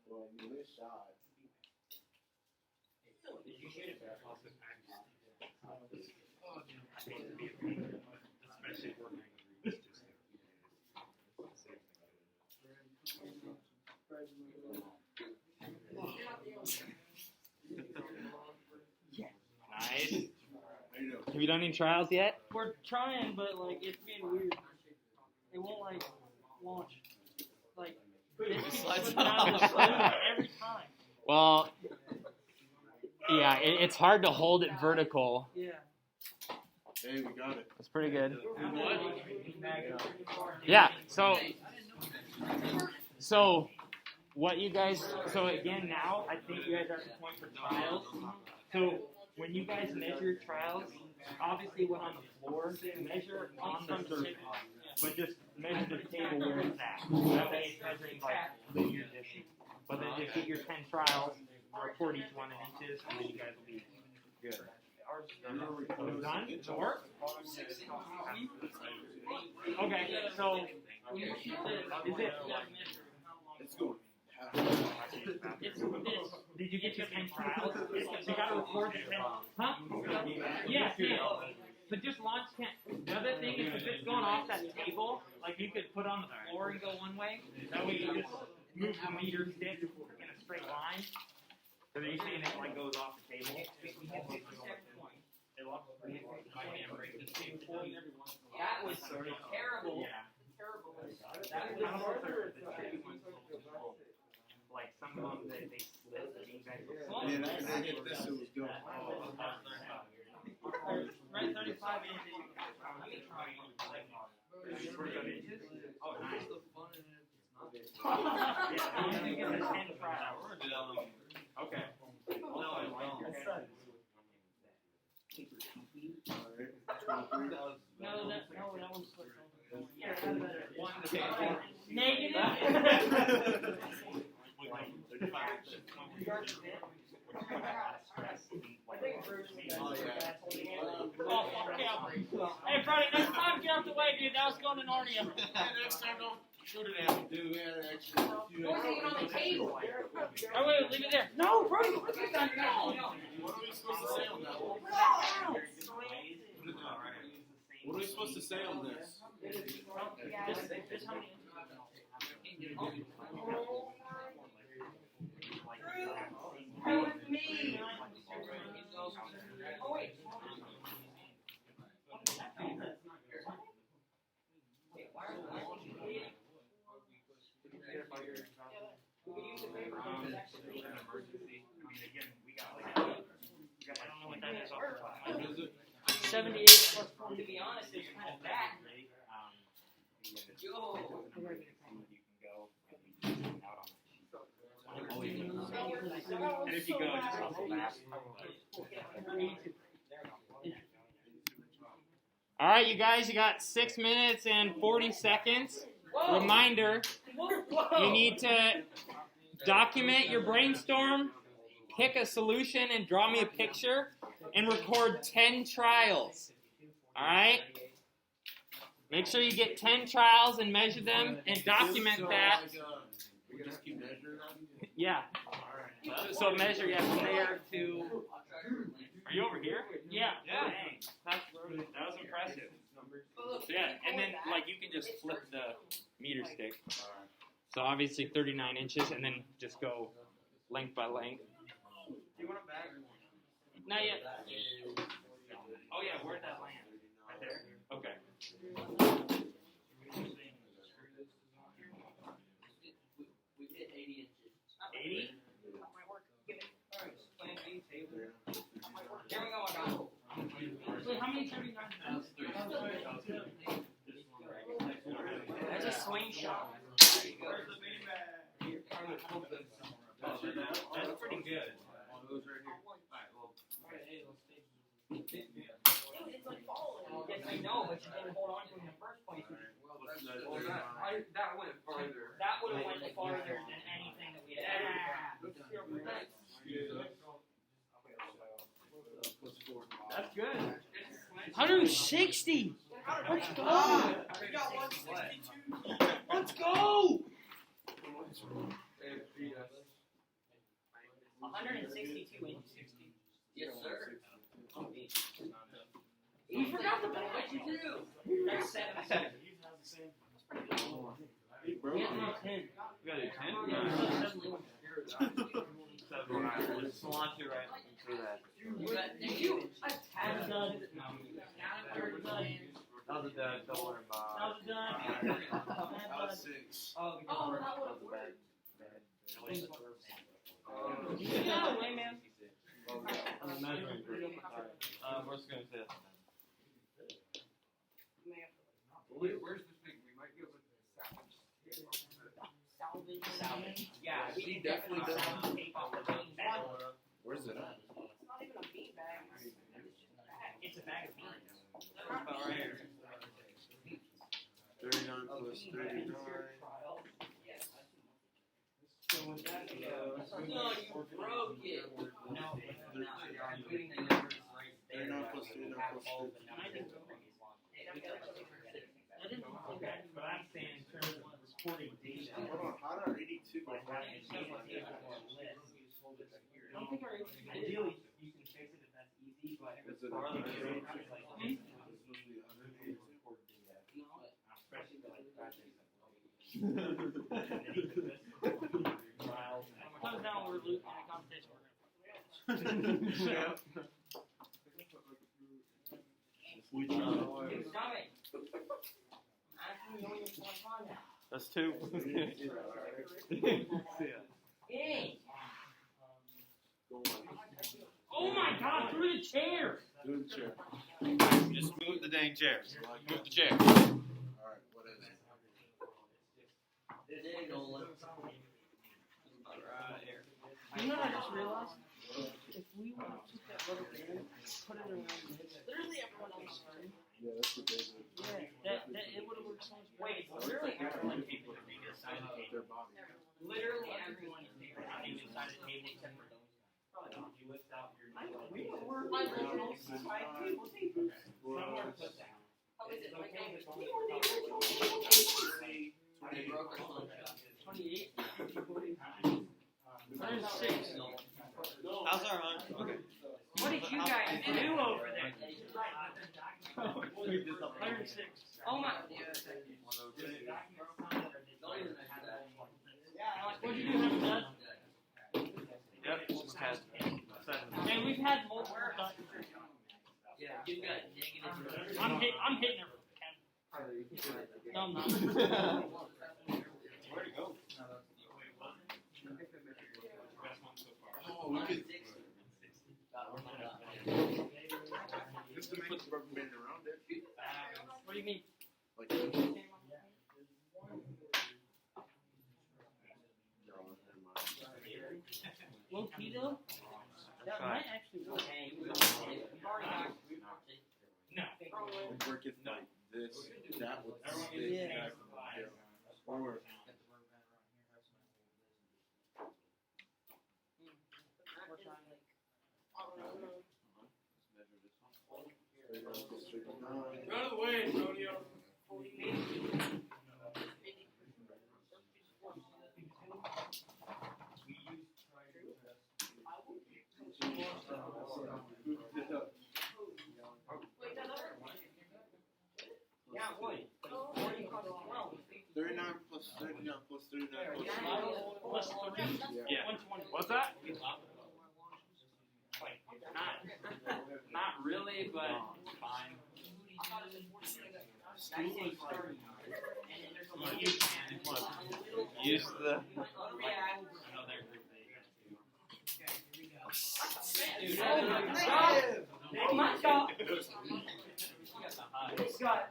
Well, I mean, this shot. Did you shoot it? Also, I hate to be a pain, especially working with just Nice. How you doing? Have you done any trials yet? We're trying, but like it's being weird. It won't like launch. Like it keeps slipping out of the screen every time. Well, yeah, it's hard to hold it vertical. Yeah. Hey, we got it. That's pretty good. What? Yeah. So what you guys? So again, now I think you guys are at the point for trials. So when you guys measure trials, obviously when on the floor, measure on the surface, but just measure the table where it's at. That way it's measuring like linear distance. But then just get your 10 trials, record each one in inches, and then you guys will be good. Done? Does it work? Okay, so When you shoot this, is it? Let's go. It's this. Did you get your 10 trials? You gotta record the 10. Huh? Yeah, yeah. But just launch 10. The other thing is if it's going off that table, like you could put on the floor and go one way. That way you just move the meter stick in a straight line. So then you see it like goes off the table. That was terrible. Yeah. Terrible. Like some of them they split the bean bags. Man, I get this, it was going. Right, 35 inches. Oh, nice. Yeah, you think it's a 10 trial. Okay. that one's split. Negative. Oh, fuck yeah. Hey, Freddie, next time get out the way, dude. That was going to Narnia. Next time, don't shoot it at me, dude. We had actually What's hanging on the table? Oh, wait, leave it there. No, Freddie, look at that. No. What are we supposed to say on that one? What are we supposed to say on this? This how many Help me! Oh, wait. I don't know what that is off the top of my head. 78 plus 4. To be honest, it's kind of bad. And if you go, just hustle fast. All right, you guys, you got 6 minutes and 40 seconds. Reminder, you need to document your brainstorm, pick a solution, and draw me a picture, and record 10 trials. All right? Make sure you get 10 trials and measure them and document that. We just keep measuring them? Yeah. So measure, from there to... Are you over here? Yeah. Yeah. That was impressive. So yeah, and then you can just flip the meter stick. So obviously 39 inches, and then just go length by length. Do you want a bag? Not yet. Oh yeah, where'd that land? Right there? Okay. We hit 80 inches. 80? Here we go, I got it. Wait, how many 39? That's a swing shot. That's pretty good. It's like falling. Yes, I know, but you didn't hold on to it in the first place. That went farther. That would have went farther than anything that we had. That's good. 160. Let's go. We got 162. Let's go. 162 inches. Yes, sir. You forgot the badge, you do. That's 7. We have to have 10. We gotta do 10? Yeah, Cilantro right for that. You got negative. That was done. That was a dud. Don't worry about it. That was 6. Oh, that would have worked. Get out of the way, man. I'm measuring for it. We're just gonna say that. Where's the thing? We might be able to Salvage. Yeah, He definitely does. Tape off the bean bag. Where's it at? It's not even a bean bag. It's a bag of beans. About right here. 39 plus 39. No, you broke it. No, I'm putting the numbers right 39 plus 39 plus 50. I didn't think that, but I'm saying in terms of recording data. Hold on, how did our 82 go from? I don't think ideally you can fix it if that's easy, but Is it farther a- away, This was the 182. especially for projects. Comes down, we're losing a competition. Yeah. It's coming. Actually, only one time now. That's 2. Hey. Oh my God! Through the chair. Do the chair. Just move the dang chair. Move the chair. Alright, what is it? There, Nolan. Right here. You know what I just realized? If we want to keep that little in, put it around this, Literally everyone on the screen. Yeah, that's what they do. Yeah, that it would have worked so much better. Wait, literally everyone came to the side of the table. Their body. Literally everyone came to the side of the table except for those guys. You lift out your We were original side table. Somewhere put that. How is it? Like, They broke our phone. 28, 106. How's our hunt? Okay. What did you guys do over there? 106. Oh my. What did you do, Dad? Yep, just had 7. Man, we've had multiple times. Yeah, you got negative. I'm hitting her. No, I'm not. Where'd it go? Oh, we could. Just to make the rubber band around it. What do you mean? Like, Low key though? That might actually work. We've already got. No. we work it like this, that would stay Yeah. back. Or Run of the way, rodeo. Yeah, boy. 39 plus 39 plus 39 Plus 3. Yeah. 120. What's that? Not really, but fine. Use the. Oh my god. Scott.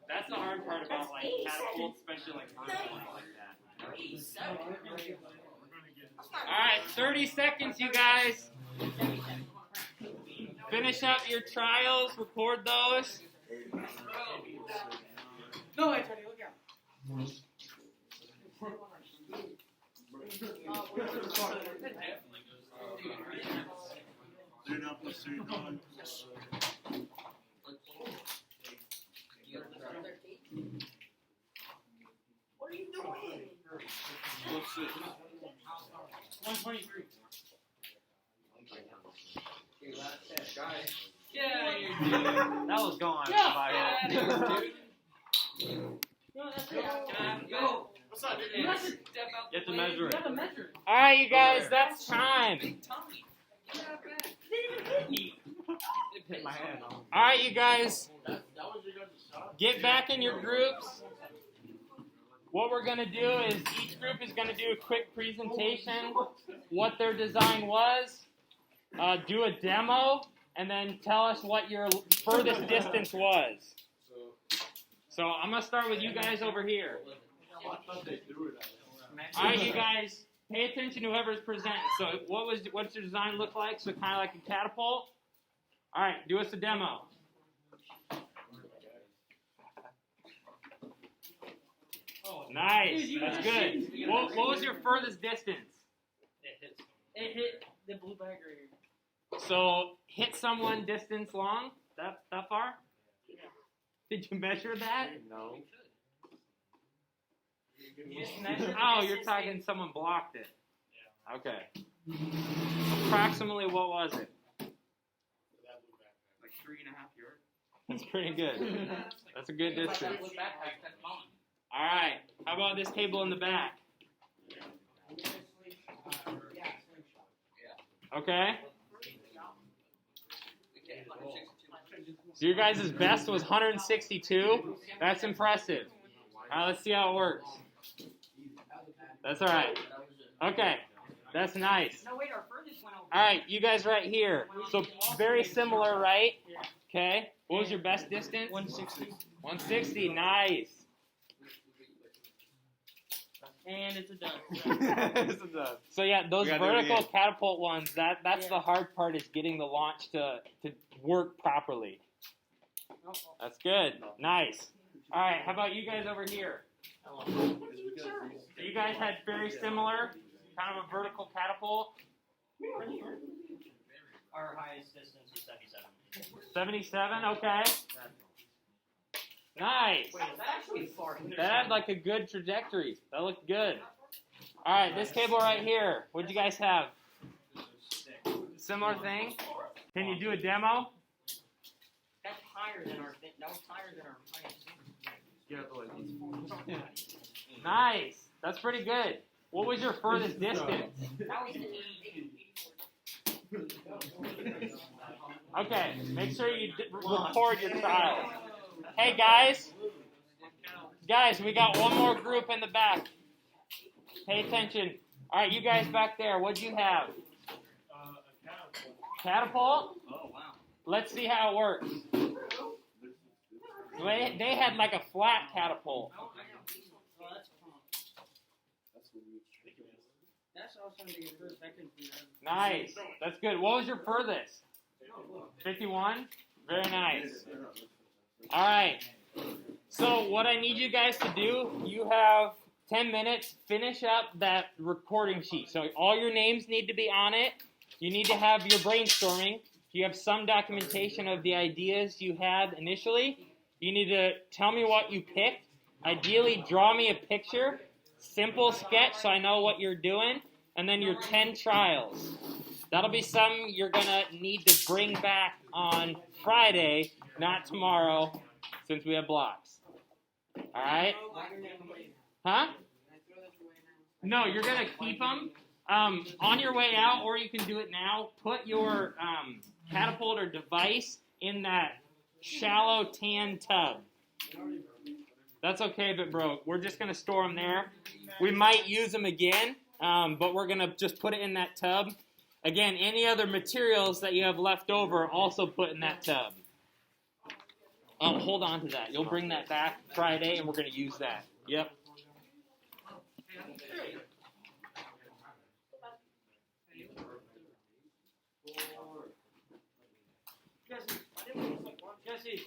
That's the hard part about like catapults, especially like vertical ones like that. All right, 30 seconds, you guys. Finish up your trials. Record those. no, I tell you, look out. 39 plus 39. What are you doing? Plus 6. 123. That was gone. Yeah. By No, that's it. Go. What's up, You have to, You have to measure you it. have to measure it. All right, you guys, that's time. They didn't even hit me. It hit my hand. All right, you guys, That was your guys' shot? get back in your groups. What we're going to do is each group is going to do a quick presentation, what their design was, do a demo, and then tell us what your furthest distance was. So I'm going to start with you guys over here. I thought they threw it at us. All right, you guys, pay attention to whoever's presenting. So what's your design look like? So kind of like a catapult. All right, do us a demo. Nice, that's good. What was your furthest distance? It hit the blue bag right here. So hit someone distance long? That far? Did you measure that? No. Oh, you're talking someone blocked it. Okay. Approximately what was it? Like 3.5 yards. That's pretty good. That's a good distance. All right. How about this table in the back? Okay. So your guys' best was 162. That's impressive. All right, let's see how it works. That's all right. Okay. That's nice. No, wait, our furthest went over. All right, you guys right here. So very similar, right? Okay. What was your best distance? 160. 160. Nice. And it's a done. It's a done. So yeah, those We gotta do it vertical again. catapult ones, that's Yeah. the hard part, is getting the launch to work properly. That's good. Nice. All right, how about you guys over here? So you guys had very similar, kind of a vertical catapult. Our highest distance was 77. 77, okay. Nice. Wait, is that actually far? That had like a good trajectory. That looked good. All right, this cable right here. What'd you guys have? Similar thing? Can you do a demo? That's higher than our thing. That was higher than our highest. Nice. That's pretty good. What was your furthest distance? That was an 80. Okay, make sure you record your trials. Hey guys, we got one more group in the back. Pay attention. All right, you guys back there, what'd you have? Catapult? Oh, wow. Let's see how it works. They had like a flat catapult. That's awesome to get first. I couldn't do that. Nice. That's good. What was your furthest? 51? Very nice. All right. So what I need you guys to do, you have 10 minutes. Finish up that recording sheet. So all your names need to be on it. You need to have your brainstorming. You have some documentation of the ideas you had initially. You need to tell me what you picked. Ideally, draw me a picture. Simple sketch so I know what you're doing. And then your 10 trials. That'll be something you're going to need to bring back on Friday, not tomorrow, since we have blocks. All right? Huh? No, you're going to keep them. On your way out, or you can do it now, put your catapult or device in that shallow tan tub. That's okay if it broke. We're just going to store them there. We might use them again, but we're going to just put it in that tub. Again, any other materials that you have left over, also put in that tub. Oh, hold on to that. You'll bring that back Friday, and we're going to use that. Yep. Jesse.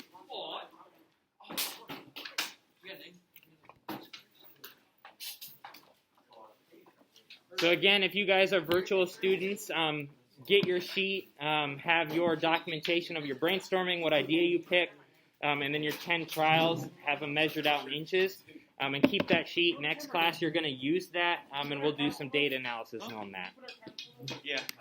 So again, if you guys are virtual students, get your sheet, have your documentation of your brainstorming, what idea you picked, and then your 10 trials, have them measured out in inches, and keep that sheet. Next class, you're going to use that, and we'll do some data analysis on that. Yeah.